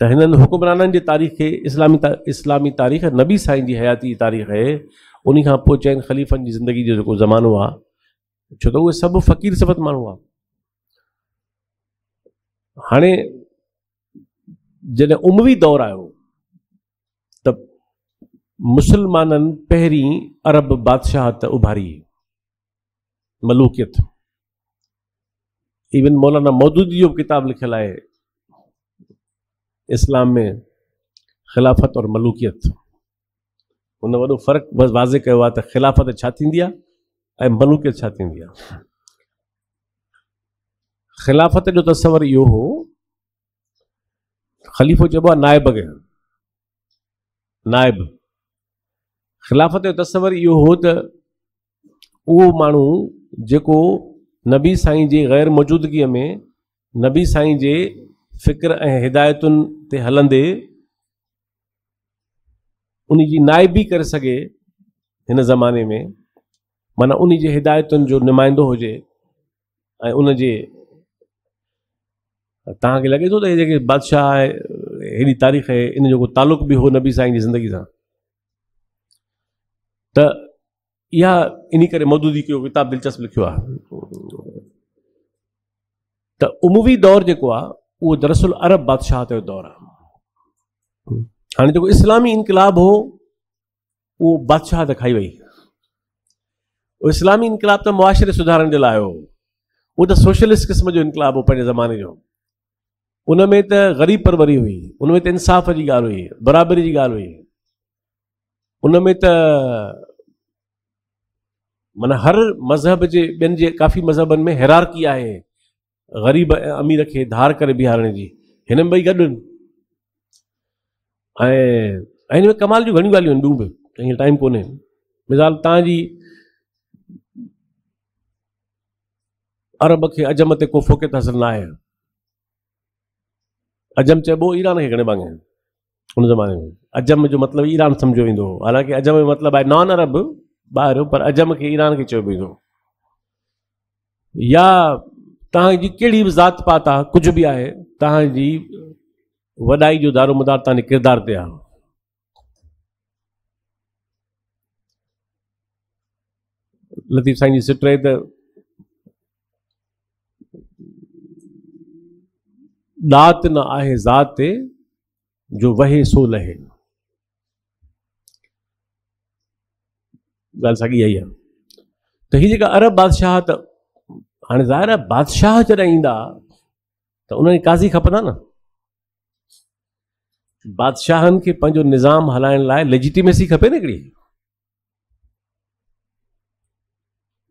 त हिननि हुक्मराननि जी तारीख़ खे इस्लामी तारीख़, नबी साईं जी हयाती तारीख़ आहे। उन खां पोइ चइनि ख़लीफ़नि जी ज़िंदगी जो जेको ज़मानो आहे, छो त उहे सभु फ़क़ीर सिफ़त माण्हू आहे। हाणे जॾहिं उमवी दौर आयो त मुसलमाननि पहिरीं अरब बादशाहत उभारी, मलूकियत। इवन मौलाना मौदूदी जो किताब लिखियलु आहे इस्लाम में ख़िलाफ़त और मलूकियत। हुन वॾो फ़र्क़ु बसि वाज़े कयो आहे त ख़िलाफ़त छा थींदी आहे ऐं मलूकियत छा थींदी आहे। ख़िलाफ़त जो तस्वर इहो हो, ख़लीफ़ो चइबो आहे नाइब खे, नाइब। ख़िलाफ़त जो तस्वर इहो हो त उहो माण्हू जेको नबी साईं जी ग़ैर मौजूदगीअ में नबी साईं जे फ़िक्र ऐं हिदायतुनि ते हलंदे उन जी नाइबी करे सघे हिन ज़माने में, माना उन जी हिदायतुनि जो नुमाइंदो हुजे। ऐं उन जे तव्हांखे लॻे थो त हे जेके बादशाह आहे, हेॾी तारीख़ आहे, इन जो को तालुक़ बि हो नबी साईं जी ज़िंदगी सां? त इहा इन करे मौदूदी जो किताब दिलचस्प लिखियो आहे। त उमवी दौर जेको आहे उहो दरअसल अरब बादशाह जो दौर आहे। हाणे जेको इस्लामी इनकलाब हो उहो बादशाह त खाई वई। उहो इस्लामी इनकलाब त मुआशिरे सुधारण जे लाइ हो, उहो त सोशलिस्ट क़िस्म जो इनकलाब हो पंहिंजे ज़माने जो। उन में त ग़रीब परवरी हुई, उन में त इंसाफ़ जी ॻाल्हि हुई, बराबरी जी ॻाल्हि हुई। उन में त माना हर मज़हब जे, ॿियनि जे काफ़ी मज़हबनि में हिरारकी आहे ग़रीब ऐं अमीर खे धार करे बीहारण जी। हिन में ॿई गॾु आहिनि। ऐं हिन में कमाल जूं घणियूं ॻाल्हियूं आहिनि ॿियूं बि, हीअं टाइम कोन्हे। मिसाल तव्हांजी अरब खे अजम ते को फ़ोक़ियत हासिल न आहे। अजम चइबो ईरान खे घणे भाङे उन ज़माने में। अजम जो मतिलबु ईरान सम्झो वेंदो हो, हालांकि अजम जो मतिलबु आहे नॉन अरब ॿाहिरि, पर अजम खे ईरान खे चइबो वेंदो। या तव्हांजी कहिड़ी बि ज़ात पात आहे, कुझु बि आहे, तव्हांजी वॾाई जो दारोमदार तव्हांजे किरदार ते आहे। लतीफ़ साईं जी सिट रहे त दात न आहे ज़ात ते जो वहे सो लहे। ॻाल्हि साॻी इहा ई आहे। त हीअ जेका अरब बादशाह, त हाणे ज़ाहिर आहे बादशाह जॾहिं ईंदा त उन्हनि खे काज़ी खपंदा न। बादशाहनि खे पंहिंजो निज़ाम हलाइण लाइ लेजिटिमेसी खपे न हिकिड़ी।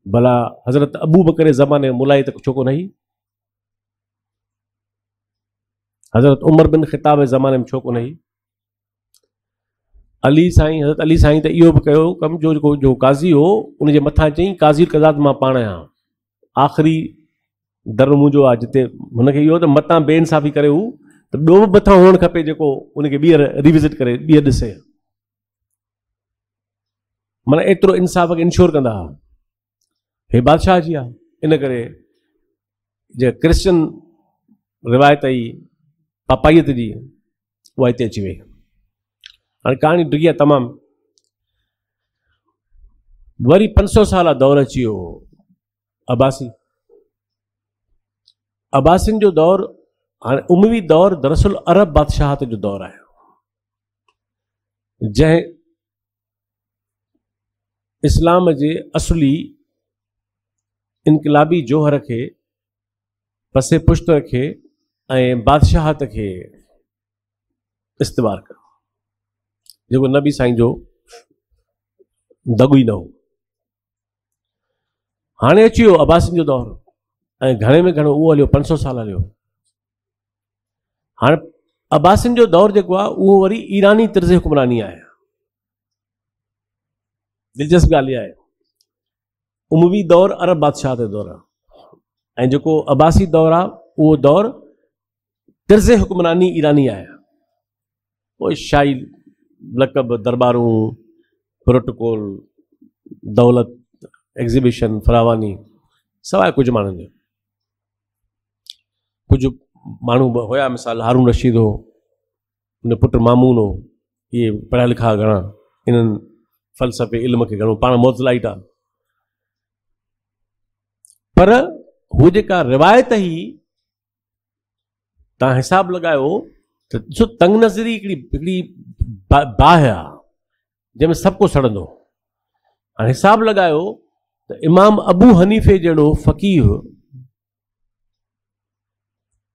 भला हज़रत अबू बकर जे ज़माने में मुलाई त छो कोन आई, हज़रत उमर बिन ख़िताब जे ज़माने में छो कोन आई, अली साईं, हज़रत अली साईं त इहो बि कयो कमु जो जेको जो काज़ी हो उनजे मथां चई काज़ी कज़ात मां पाण आहियां, आख़िरी दर मुंहिंजो आहे, जिते हुनखे इहो त मतां बेइंसाफ़ी करे हू त ॿियो बि मथां हुअणु खपे जेको उनखे ॿीहर रिविज़िट करे ॿीहर ॾिसे। माना एतिरो इंसाफ़ खे इंश्योर कंदा हुआ। हे बादशाह जी आहे, इन करे जे क्रिश्चन रिवायत ई पापाइत जी उहा हिते अची वई। हाणे कहाणी डिघी आहे तमामु। वरी 500 साल दौर अची वियो अब्बासी। अब्बासिन जो दौर, हाणे उमवी दौर दरअसल अरब बादशाहत जो दौर आहे, जंहिं इस्लाम जे असली इनकलाबी जोहर खे पसे पुश्त रखे ऐं बादशाहत खे इस्तेवार कयो, जेको नबी साईं जो दगु ई न हो। हाणे अची वियो अब्बासिन जो दौर ऐं घणे में घणो उहो हलियो 500 साल हलियो। हाणे अब्बासिन जो दौर जेको आहे उहो वरी ईरानी तर्ज़ हुक्मरानी आहे। दिलचस्प ॻाल्हि इहा आहे, उमवी दौर अरब बादशाह जो दौर आहे ऐं जेको अब्बासी दौर आहे उहो दौर तर्ज़ हुक्मरानी ईरानी आहे। पोइ शाही लक़ब, दरबारूं, प्रोटोकॉल, दौलत, एग्ज़िबिशन, फरावानी, सवाइ कुझु माण्हुनि जो। कुझु माण्हू हुया, मिसाल हारून रशीद हो, हुन पुटु मामून हो, इहे पढ़िया लिखा घणा, इन्हनि फ़लसफ़े इल्म खे घणो, पाण मोज़लाइट आहे। पर हू जेका रिवायत ई तव्हां हिसाब लॻायो त ॾिसो, तंग नज़री हिकिड़ी बाहि आहे जंहिंमें सभु को सड़ंदो। हाणे हिसाब लॻायो त इमाम अबू हनीफ़े जहिड़ो फ़क़ीह,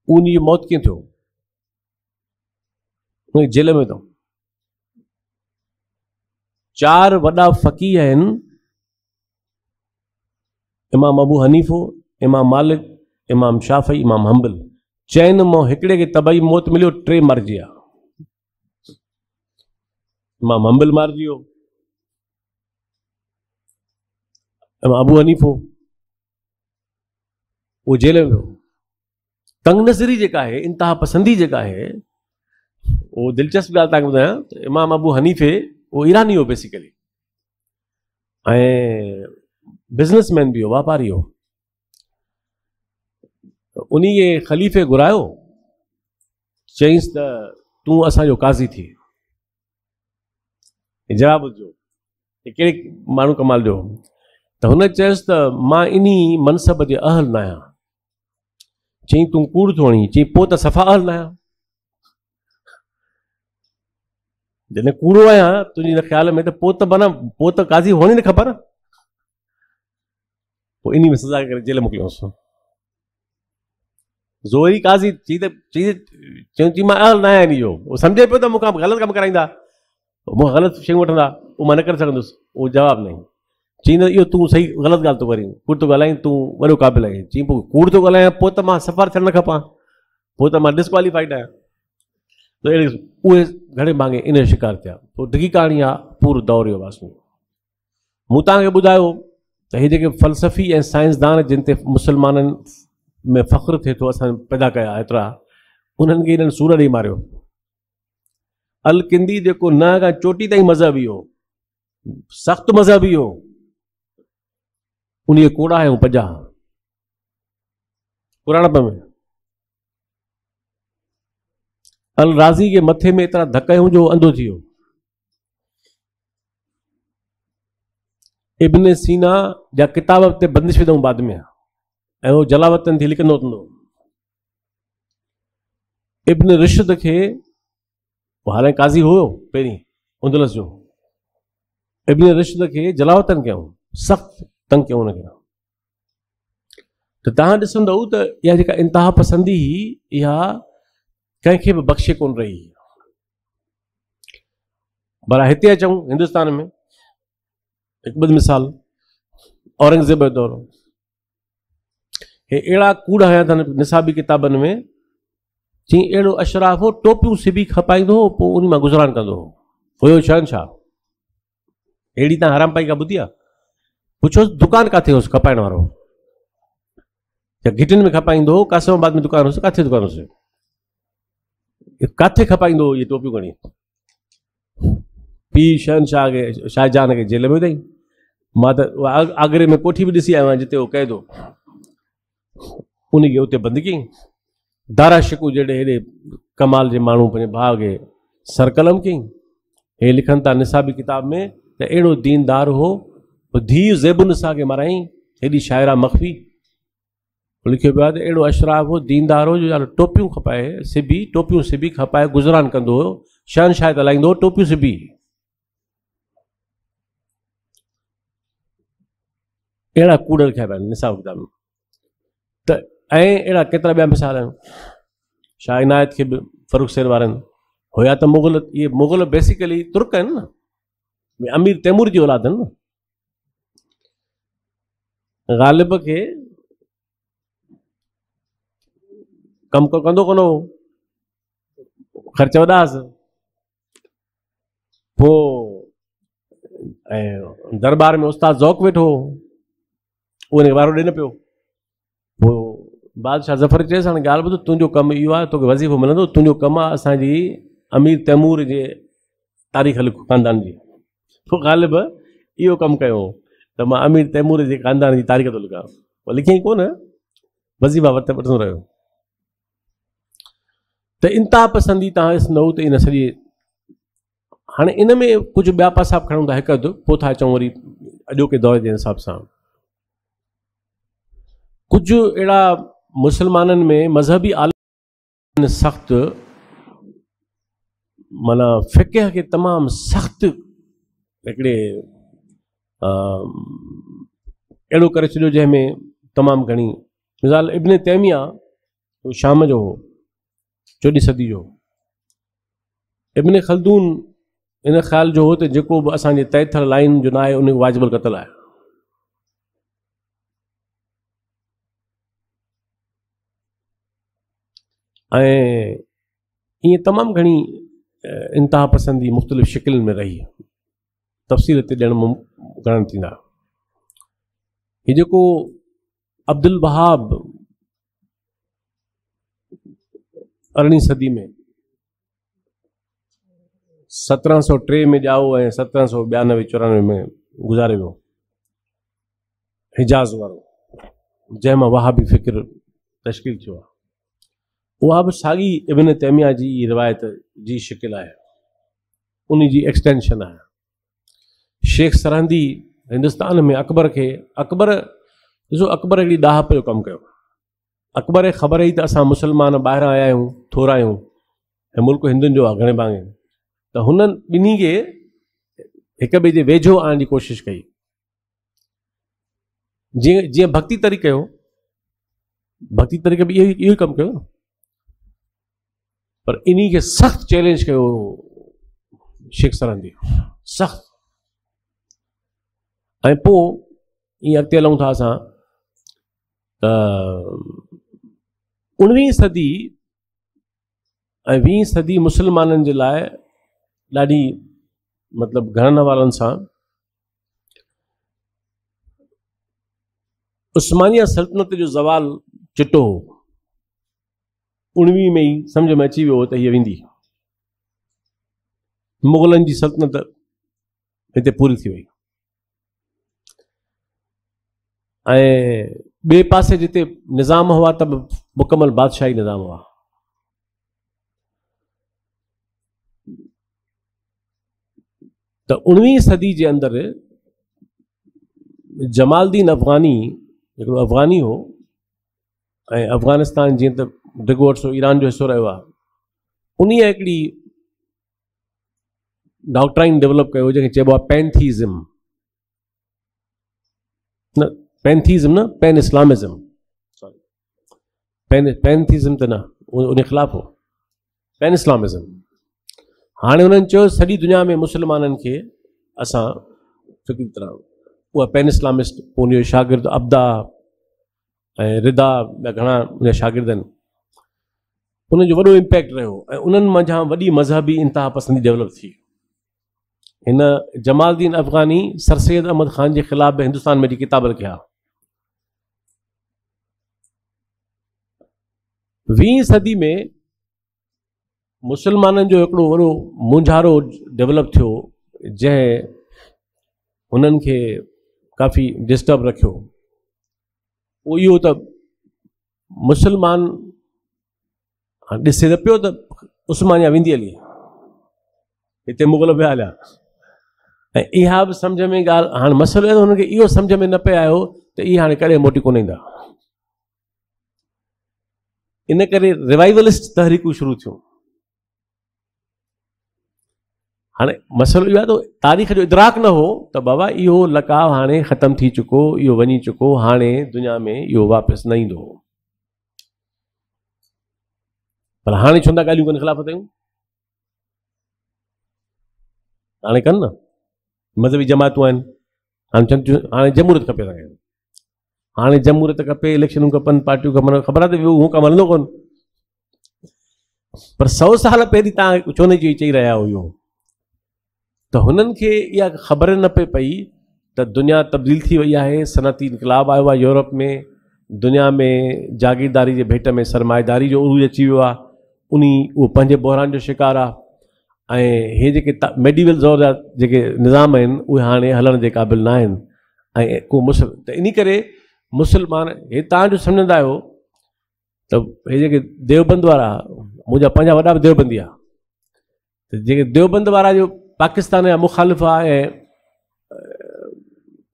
उन जी मौत कीअं थियो, उन जेल में अथऊं। 4 वॾा फ़क़ीह आहिनि, इमाम अबू हनीफ़ो, इमाम मालिक, इमाम शाफ़ी, इमाम हम्बल। चइनि मां हिकिड़े खे तबाही मौत मिलियो, 3 मरिजी विया। इमाम हम्बल मारिजी वियो, इमाम अबू हनीफ़ो वो जेल में वियो। तंग नज़री जेका आहे, इंतहा पसंदी जेका आहे, वो दिलचस्प ॻाल्हि तव्हांखे ॿुधायां त इमाम अबू हनीफ़े वो ईरानी हो बेसिकली, ऐं बिज़नेसमैन भी हो, वापारी हो। उन्हीं खे ख़लीफ़े घुरायो, चईंसि त तूं असांजो काज़ी थी। जवाब जो कहिड़े माण्हू कमाल जो त हुन चयसि त मां इन्ही मनसब जे अहल न आहियां। चई तूं कूड़ थो हणी, चई पोइ त सफ़ा अहल न आहियां। जॾहिं कूड़ो आहियां तुंहिंजे ख़्याल में, त पोइ त माना पोइ त काज़ी हुअण ई न खपे न। पोइ इन में सज़ा करे जेल मोकिलियोसि। ज़ोरी काज़ी चई मां अहल न आहियां इन जो। उहो सम्झे पियो त मूंखां ग़लति कमु कराईंदा, मूंखां ग़लति शयूं वठंदा, उहो मां न करे सघंदुसि। उहो जवाबु न, चई न इहो तूं सही ग़लति ॻाल्हि थो करीं, कूड़ थो ॻाल्हाईं, तूं वॾो क़ाबिल आहीं। चई पोइ कूड़ थो ॻाल्हायां पोइ त मां सफ़ार थियणु न खपां, पोइ त मां डिस्क्वालीफाइड आहियां। त अहिड़े उहे घणे भाङे इन जो शिकार थिया। पोइ डिघी कहाणी आहे, पूरो दौर जो वास। मूं तव्हांखे ॿुधायो त हे जेके फ़लसफ़ी ऐं साइंसदान जिन ते मुस्लमाननि में फ़ख्रु थिए थो, असां पैदा कया एतिरा, उन्हनि खे इन्हनि सूर ॾेई मारियो। अल किंदी जेको न खां चोटी ताईं मज़हबी हो, सख़्तु मज़हबी हो, उन कोड़ा आहियूं 50 पुराणप में। अल राज़ी के मथे में एतिरा धक हयूं जो अंधो थी वियो। इब्न सीना जा किताब ते बंदिश विधऊं बाद में, ऐं उहो जलावतन थी लिखंदो हूंदो। इब्न रुश्द खे, हालांकि काज़ी हुयो पहिरीं उंदलस जो, इब्न रुश्द खे जलावतन कयूं, सख़्तु तंग कयूं हुनखे। त तव्हां ॾिसंदव त इहा जेका इंतिहा पसंदी हुई, इहा कंहिंखे बि बख़्शे कोन रही। भला हिते अचूं हिंदुस्तान में, हिकु ॿ मिसाल, औरंगज़ेब जो दौरु, हे अहिड़ा कूड़ हया अथनि निसाबी किताबनि में, चई अहिड़ो अशराफ हो, टोपियूं सिबी खपाईंदो हो, पोइ उन मां गुज़रान कंदो हो, हुयो शहनशाह। अहिड़ी तव्हां हराम पाई का ॿुधी आहे? पुछोसि दुकान किथे हुउसि खपाइण वारो, या घिटिन में खपाईंदो हो, कासिमाबाद में दुकान हुउसि, किथे दुकान हुउसि, किथे खपाईंदो हो इहे टोपियूं खणी? पीउ शहनशाह खे, शाहजहान खे जेल में विधई। मां त आगरे में कोठी बि ॾिसी आयो आहियां जिते उहो क़ैदो, उनखे उते बंदि कयईं। दारा शिकू जहिड़े हेॾे कमाल जे माण्हू पंहिंजे भाउ खे सरकलम कयईं। हे लिखनि था निसाबी किताब में त अहिड़ो दीनदार हो, धीउ ज़ेबुनिसा खे माराईं, हेॾी शाइरा मख़फ़ी लिखियो पियो आहे त अहिड़ो अशराफ हो, दीनदार हो, जो टोपियूं खपाए सिबी, टोपियूं सिबी खपाए गुज़रान कंदो हो, शहनशाह ते हलाईंदो हो टोपियूं सिबी। अहिड़ा कूड़ लिखिया पिया आहिनि निसाब किताब में। त ऐं अहिड़ा केतिरा ॿिया मिसाल आहिनि। शाह इनायत खे बि फ़र्रुख सेर वारनि हुया त मुग़ल, इहे मुग़ल बेसिकली तुर्क आहिनि न, अमीर तैमूर जी औलाद आहिनि न। ग़ालिब खे कमु कंदो कोन हो, ख़र्च वॾासि, पोइ ऐं दरबार में उस्ताद ज़ौक़ वेठो हो, उन खे वारो ॾे न पियो। पोइ बादशाह ज़फ़र चएसि, हाणे ॻाल्हि ॿुध, तुंहिंजो कमु इहो आहे, तोखे वज़ीफ़ो मिलंदो, तुंहिंजो कमु आहे असांजी अमीर तैमूर जे तारीख़ लिख ख़ानदान जी। पोइ ग़ालिब इहो कमु कयो त मां अमीर तैमूर जे ख़ानदान जी तारीख़ थो लिखां। पोइ लिखियईं कोन, वज़ीफ़ा वठंदो रहियो। त इंतिहा पसंदी तव्हां ॾिसंदव त इन सॼे, हाणे इन में कुझु ॿिया पासा बि खणूं था, हिकु अधु, पोइ था अचूं वरी अॼोके दौर जे हिसाब सां। कुझु अहिड़ा मुस्लमाननि में मज़हबी आलिम सख़्तु, माना फ़िक़ह खे तमामु सख़्तु हिकिड़े अहिड़ो करे छॾियो जंहिंमें तमामु घणी मिसाल, इब्न तैमिया शाम जो हो, 14वीं सदी जो। इब्न खल्दून इन ख़्याल जो हो त जेको बि असांजे तय थियल लाइन जो न आहे उन वाजिबुल क़त्ल आहे। ऐं ईअं तमामु घणी इंतिहा पसंदी मुख़्तलिफ़ शिकिलनि में रही, तफ़सील ते ॾियण घणनि थींदा। हीउ जेको अब्दुल वहाब 18वीं सदी में 1703 में ॼाओ ऐं 1792-94 में गुज़ारे वियो, हिजाज़ वारो, जंहिंमां वहाबी फ़िक्र तश्कील थियो आहे। उहा बि साॻी इब्न तैमिया जी रिवायत जी शिकिल आहे, उन जी एक्सटेंशन आहे। शेख सरहंदी हिंदुस्तान में अकबर खे, अकबर ॾिसो, अकबर हिकिड़ी ॾाहप जो कमु कयो। अकबर खे ख़बर हुई त असां मुस्लमान ॿाहिरां आया आहियूं, थोरा आहियूं, ऐं मुल्क हिंदुनि जो आहे घणे भाङे, त हुननि ॿिन्ही खे हिक ॿिए जे वेझो आणण जी कोशिशि कई। जीअं जीअं भक्ति तरीक़े कयो, भक्ति तरीक़े बि इहो ई कमु कयो, पर इन्ही खे सख़्तु चैलेंज कयो शेख सरहंदी, सख़्तु। ऐं पोइ ईअं अॻिते हलूं था असां त 19वीं सदी ऐं 20वीं सदी मुस्लमाननि जे लाइ ॾाढी मतिलबु घणनि वारनि सां उस्मानिया सल्तनत जो ज़वाल चिटो हो। 19वीं में ई सम्झ में अची वियो त हीअ वेंदी, मुग़लनि जी सल्तनत हिते पूरी थी वई। ऐं ॿिए पासे जिते निज़ाम हुआ त मुकमल बादशाही निज़ाम हुआ। त 19वीं सदी जे अंदरि जमालदीन अफ़गानी हिकिड़ो अफ़गानी हो, ऐं अफ़गानिस्तान जीअं त डिगोट्स ईरान जो हिसो रहियो आहे, उन हिकिड़ी डॉक्ट्राइन डेवलप कयो जंहिंखे चइबो आहे पैंथीज़म, न पैंथीज़म न पैन इस्लामिज़म, सॉरी पैंथीज़म त न, उन ख़िलाफ़ हो पैन इस्लामिज़म। हाणे उन्हनि चयो सॼी दुनिया में मुस्लमाननि खे असां सुठी तरह उहा पैन इस्लामिस्ट, पोइ उनजो शागिर्द अब्दा ऐं रिदा ॿिया घणा उनजा शागिर्द आहिनि, उनजो वॾो इम्पैक्ट रहियो ऐं उन्हनि मंझां वॾी मज़हबी इंतिहा पसंदी डेवलप थी। हिन जमालुद्दीन अफ़गानी सर सैयद अहमद ख़ान जे ख़िलाफ़ बि हिंदुस्तान में किताब लिखिया। 20वीं सदी में मुसलमाननि जो हिकिड़ो वॾो मुंझारो डेवलप थियो जंहिं उन्हनि खे काफ़ी डिस्टर्ब रखियो। उहो इहो त मुसलमान ॾिसे त पियो त उस्मानिया वेंदी हली, हिते मुग़ल पिया हलिया, ऐं इहा बि सम्झ में ॻाल्हि, हाणे मसइलो आहे त हुनखे इहो सम्झ में न पियो आयो त इहे हाणे कॾहिं मोटी कोन ईंदा। इन करे रिवाइवलिस्ट तहरीकूं शुरू थियूं। हाणे मसइलो इहो आहे त तारीख़ जो इदराक न हो त बाबा इहो लकाव हाणे ख़तमु थी चुको, इहो वञी चुको, हाणे दुनिया में इहो वापसि न ईंदो। पर हाणे छो था ॻाल्हियूं कनि ख़िलाफ़त जूं? हाणे कनि न, मज़हबी जमातूं आहिनि, हाणे जमहूरियत खपे असांखे, हाणे जमहूरियत खपे, इलेक्शनूं खपनि, पार्टियूं खपनि, ख़बर आहे त उहो कमु हलंदो कोन। पर 100 साल पहिरीं तव्हां छो न चई रहिया हो इहो? त हुननि खे इहा ख़बर न पई पई त दुनिया तब्दील थी वई आहे, सनअती इनक़लाब आयो आहे यूरोप में, दुनिया में जागीरदारी जे भेट में सरमाएदारी जो उरूज अची वियो आहे, उहो पंहिंजे बहरान जो शिकार आहे, ऐं हे जेके मेडिवल ज़ोर जा जेके निज़ाम आहिनि उहे हाणे हलण जे क़ाबिल न आहिनि। ऐं को त इन करे मुसलमान हे तव्हां जो सम्झंदा आहियो त हे जेके देवबंद वारा, मुंहिंजा पंहिंजा वॾा बि देवबंदी आहे, त जेके देवबंद वारा जो पाकिस्तान जा मुखालिफ़ आहे ऐं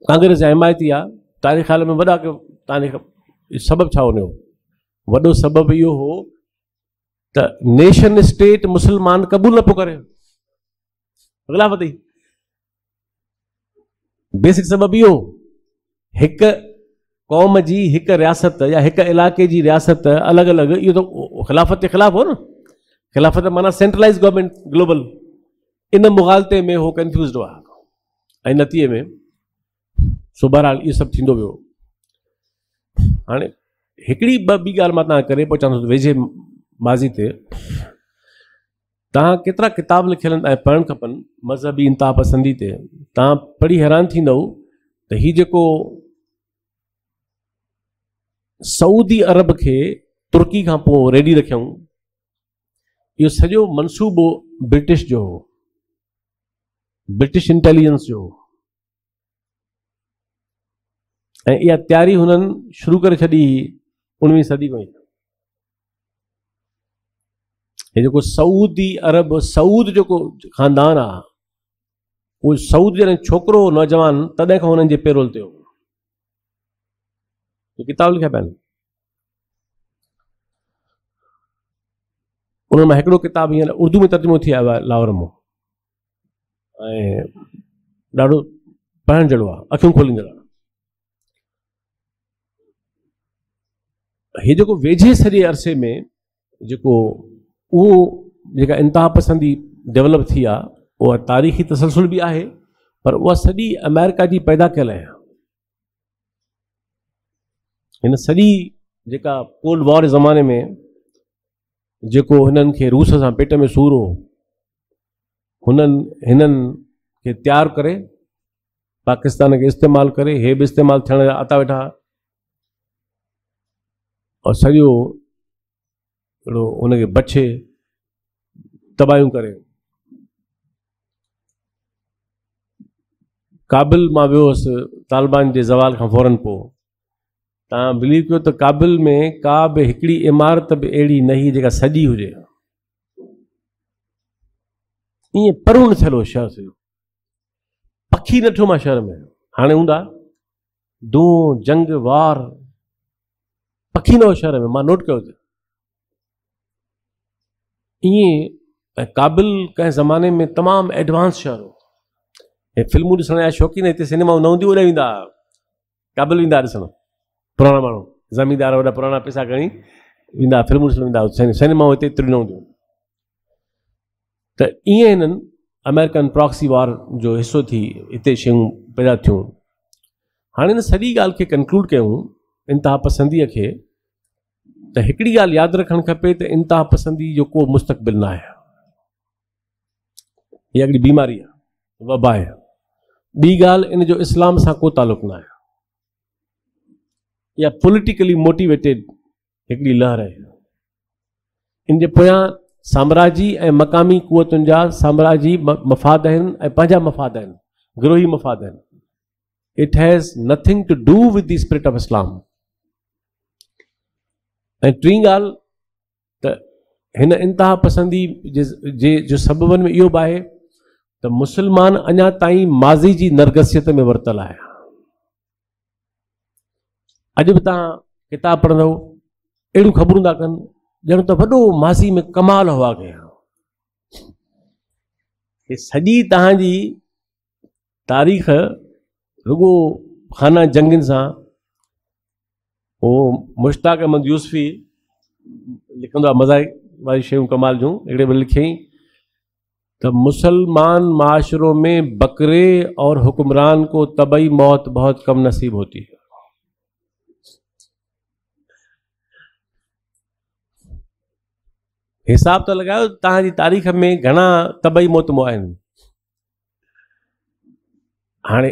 कांग्रेस जा हिमायती आहे, तारीख़ हाल में वॾा तारीख़ सबबु छा हुनजो? वॾो सबबु इहो हो त नेशन स्टेट मुसलमान क़बूल न पियो करे, ख़िलाफ़त ई बेसिक सबबु इहो, हिकु क़ौम जी हिकु रियासत या हिकु इलाइक़े जी रियासत अलॻि अलॻि, इहो त ख़िलाफ़त जे ख़िलाफ़ हो न। ख़िलाफ़त माना सेंट्रलाइज़ गवर्नमेंट ग्लोबल, इन मुग़ालते में हो कंफ्यूज़ड हुआ ऐं नतीजे में सो बहरहाल इहो सभु थींदो वियो। हाणे हिकिड़ी ॿी ॻाल्हि मां तव्हां करे पहुचां थो वेझे माज़ी ते, तव्हां केतिरा किताब लिखियल आहिनि ऐं पढ़णु खपनि मज़हबी इंतिहा पसंदी ते, तव्हां पढ़ी हैरान थींदव त हीउ जेको सऊदी अरब खे तुर्की खां पोइ रेडी रखियऊं, इहो सॼो मनसूबो ब्रिटिश जो हो, ब्रिटिश इंटेलिजेंस जो, ऐं इहा तयारी हुननि शुरू करे छॾी 19वीं सदी में। हे जेको सऊदी अरब, सऊद जेको ख़ानदान आहे, उहो सऊद जॾहिं छोकिरो नौजवान तॾहिं खां हुननि जे पेरोल ते हो। किताब लिखिया पिया आहिनि, उन्हनि मां हिकिड़ो किताब हींअर उर्दू में तर्जुमो थी आयो आहे लाहौर में, ऐं ॾाढो पढ़णु जहिड़ो आहे, अखियूं खोलींदड़ आहे। हे जेको वेझे सॼे अरसे में जेको उहो जेका इंतिहा पसंदी डेवलप थी आहे, उहा तारीख़ी तसलसल बि आहे, पर उहा सॼी अमेरिका जी पैदा कयल आहे। हिन सॼी जेका कोल्ड वॉर ज़माने में जेको हिननि खे रूस सां पेट में सूर हो, हिननि खे तयारु करे पाकिस्तान खे इस्तेमालु करे, हे बि इस्तेमालु थियण जा आता वेठा, और सॼो अहिड़ो उनखे बचे तबाहियूं करे। काबिल मां वियो हुउसि तालिबान जे ज़वाल खां फौरन पोइ, तव्हां बिलीव कयो त काबिल में का बि हिकिड़ी इमारत बि अहिड़ी न हुई जेका सॼी हुजे, ईअं परुण थियल हो शहर हुयो, पखी न थियो मां शहर में। हाणे हूंदा दूं जंग वार, पखी न हो शहर में, मां नोट कयो। ईअं काबिल कंहिं ज़माने में तमामु एडवांस शहर हो। हे फिल्मूं ॾिसण जा शौक़ीन हिते सिनेमाऊं न हूंदियूं ओॾे वेंदा हुआ, काबिल वेंदा ॾिसण, पुराणा माण्हू ज़मींदार वॾा पुराणा पैसा खणी वेंदा फिल्मूं ॾिसण वेंदा, सिनेमाऊं हिते एतिरियूं न हूंदियूं। त ईअं हिननि अमेरिकन प्रॉक्सी वार जो हिसो थी हिते शयूं पैदा थियूं। हाणे हिन सॼी ॻाल्हि खे कंक्लूड कयूं इंतिहा पसंदीअ खे, त हिकिड़ी ॻाल्हि यादि रखणु खपे त इंतिहा पसंदी जो को मुस्तक़बिल न आहे। इहा हिकिड़ी बीमारी आहे, वबा आहे। ॿी ॻाल्हि, इन जो इस्लाम सां को तालुक़ु न आहे। इहा पॉलिटिकली मोटिवेटेड हिकिड़ी लहर आहे। इन जे पोयां साम्राजी ऐं मक़ामी क़ुवतुनि जा साम्राजी मफ़ाद आहिनि ऐं पंहिंजा मफ़ाद आहिनि, गिरोही मफ़ाद आहिनि। It has nothing to do with the spirit of Islam. ऐं टीं ॻाल्हि त हिन इंतिहा पसंदी जे सबबनि में इहो बि आहे त मुस्लमान अञा ताईं माज़ी जी नरगसियत में वरतल आहे। अॼु बि तव्हां किताब पढ़ंदव, अहिड़ियूं ख़बरूं था कनि ॼण त वॾो माज़ी में कमाल हुआ कया। हे सॼी तव्हांजी तारीख़ रुगो खाना जंगियुनि सां, मुश्ताक अहमद यूसुफ़ी लिखंदो आहे मज़ाक़ वारी शयूं कमाल जूं, हिकिड़े में लिखियईं त मुसलमान माशरों में बकरे और हुक्मरान को तबई मौत बहुत कम नसीब होती है। हिसाब त लॻायो तव्हांजी तारीख़ में घणा तबई मौतमूं आहिनि। हाणे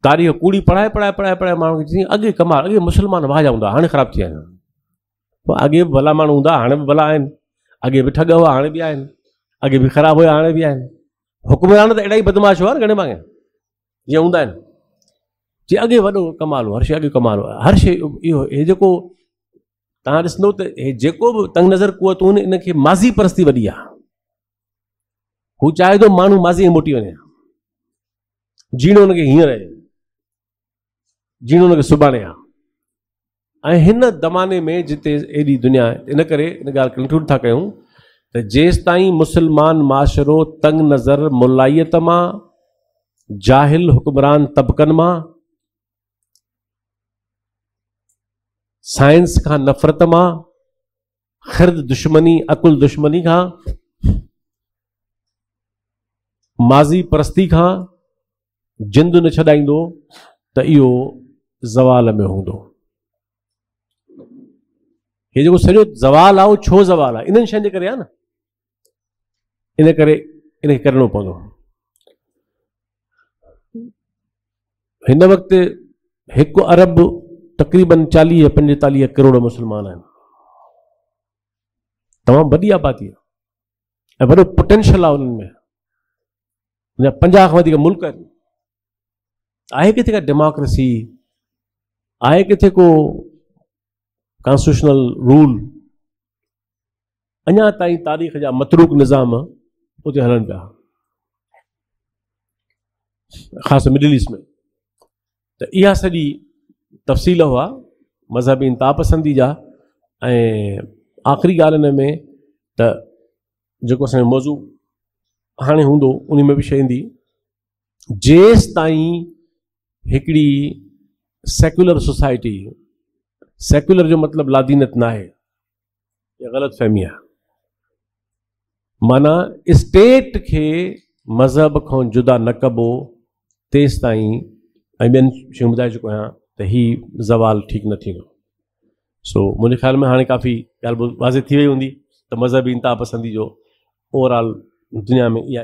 तारीख़ कूड़ी पढ़ाए माण्हू खे अॻे कमाल, अॻे मुस्लमान वाजा हूंदा, हाणे ख़राबु थी विया आहिनि। अॻे बि भला माण्हू हूंदा, हाणे बि भला आहिनि। अॻे बि ठग हुआ, हाणे बि आहिनि। अॻे बि ख़राबु हुया, हाणे बि आहिनि। हुक्मरान त अहिड़ा ई बदमाश हुआ घणे मांगे जीअं हूंदा आहिनि। जीअं अॻे वॾो कमाल हो, हर शइ अॻे कमाल हो, हर शइ इहो हे जेको तव्हां ॾिसंदो त हे जेको बि तंग नज़र कुवतूं आहिनि, इनखे माज़ी परस्ती वॾी आहे। हू चाहे थो माण्हू माज़ी में मोटी वञे, जीणो हुनखे हींअर आहे, जीणो हुनखे सुभाणे आहे। ऐं हिन ज़माने में जिते एॾी दुनिया, इन करे इन ॻाल्हि कंक्लूड था कयूं त जेसि ताईं मुस्लमान माशरो तंग नज़र मुलायत मां, जाहिल हुक्मरान तबक़नि मां, साइंस खां नफ़रत मां, ख़िर्द दुश्मनी अकुल दुश्मनी खां, माज़ी परस्ती खां जिंद न छॾाईंदो त इहो ज़वाल में हूंदो। हे जेको सॼो ज़वाल आहे, उहो छो ज़वाल आहे? इन्हनि शयुनि जे करे आहे न। इन करे इनखे करणो पवंदो। हिन वक़्तु 1 अरब तक़रीबन 40-45 करोड़ मुस्लमान आहिनि। तमामु वॾी आबादी आहे ऐं वॾो पोटेंशियल आहे उन्हनि में। 50 खां वधीक मुल्क आहिनि। आहे किथे का डेमोक्रेसी, आहे किथे को कॉन्स्टिट्यूशनल रूल? अञा ताईं तारीख़ जा मतरूक निज़ाम उते हलनि पिया, ख़ासि मिडिल ईस्ट में। त इहा सॼी तफ़सील हुआ मज़हबी इंतिहा पसंदी जा। ऐं आख़िरी ॻाल्हि हिन में त जेको असांजो मौज़ू हाणे हूंदो उन में बि शइ ईंदी, जेसि ताईं हिकिड़ी सेक्युलर सोसाइटी, सेक्युलर जो मतिलबु लादीनत न आहे, इहा ग़लति फहमी आहे। माना स्टेट खे मज़हब खां जुदा न कबो, तेसि ताईं, ऐं ॿियनि शयूं ॿुधाए चुको आहियां त हीउ ज़वाल ठीकु न थींदो। सो मुंहिंजे ख़्याल में हाणे काफ़ी ॻाल्हि वाज़े थी वई हूंदी त मज़हबी इंतिहा पसंदी जो ओवरऑल दुनिया में इहा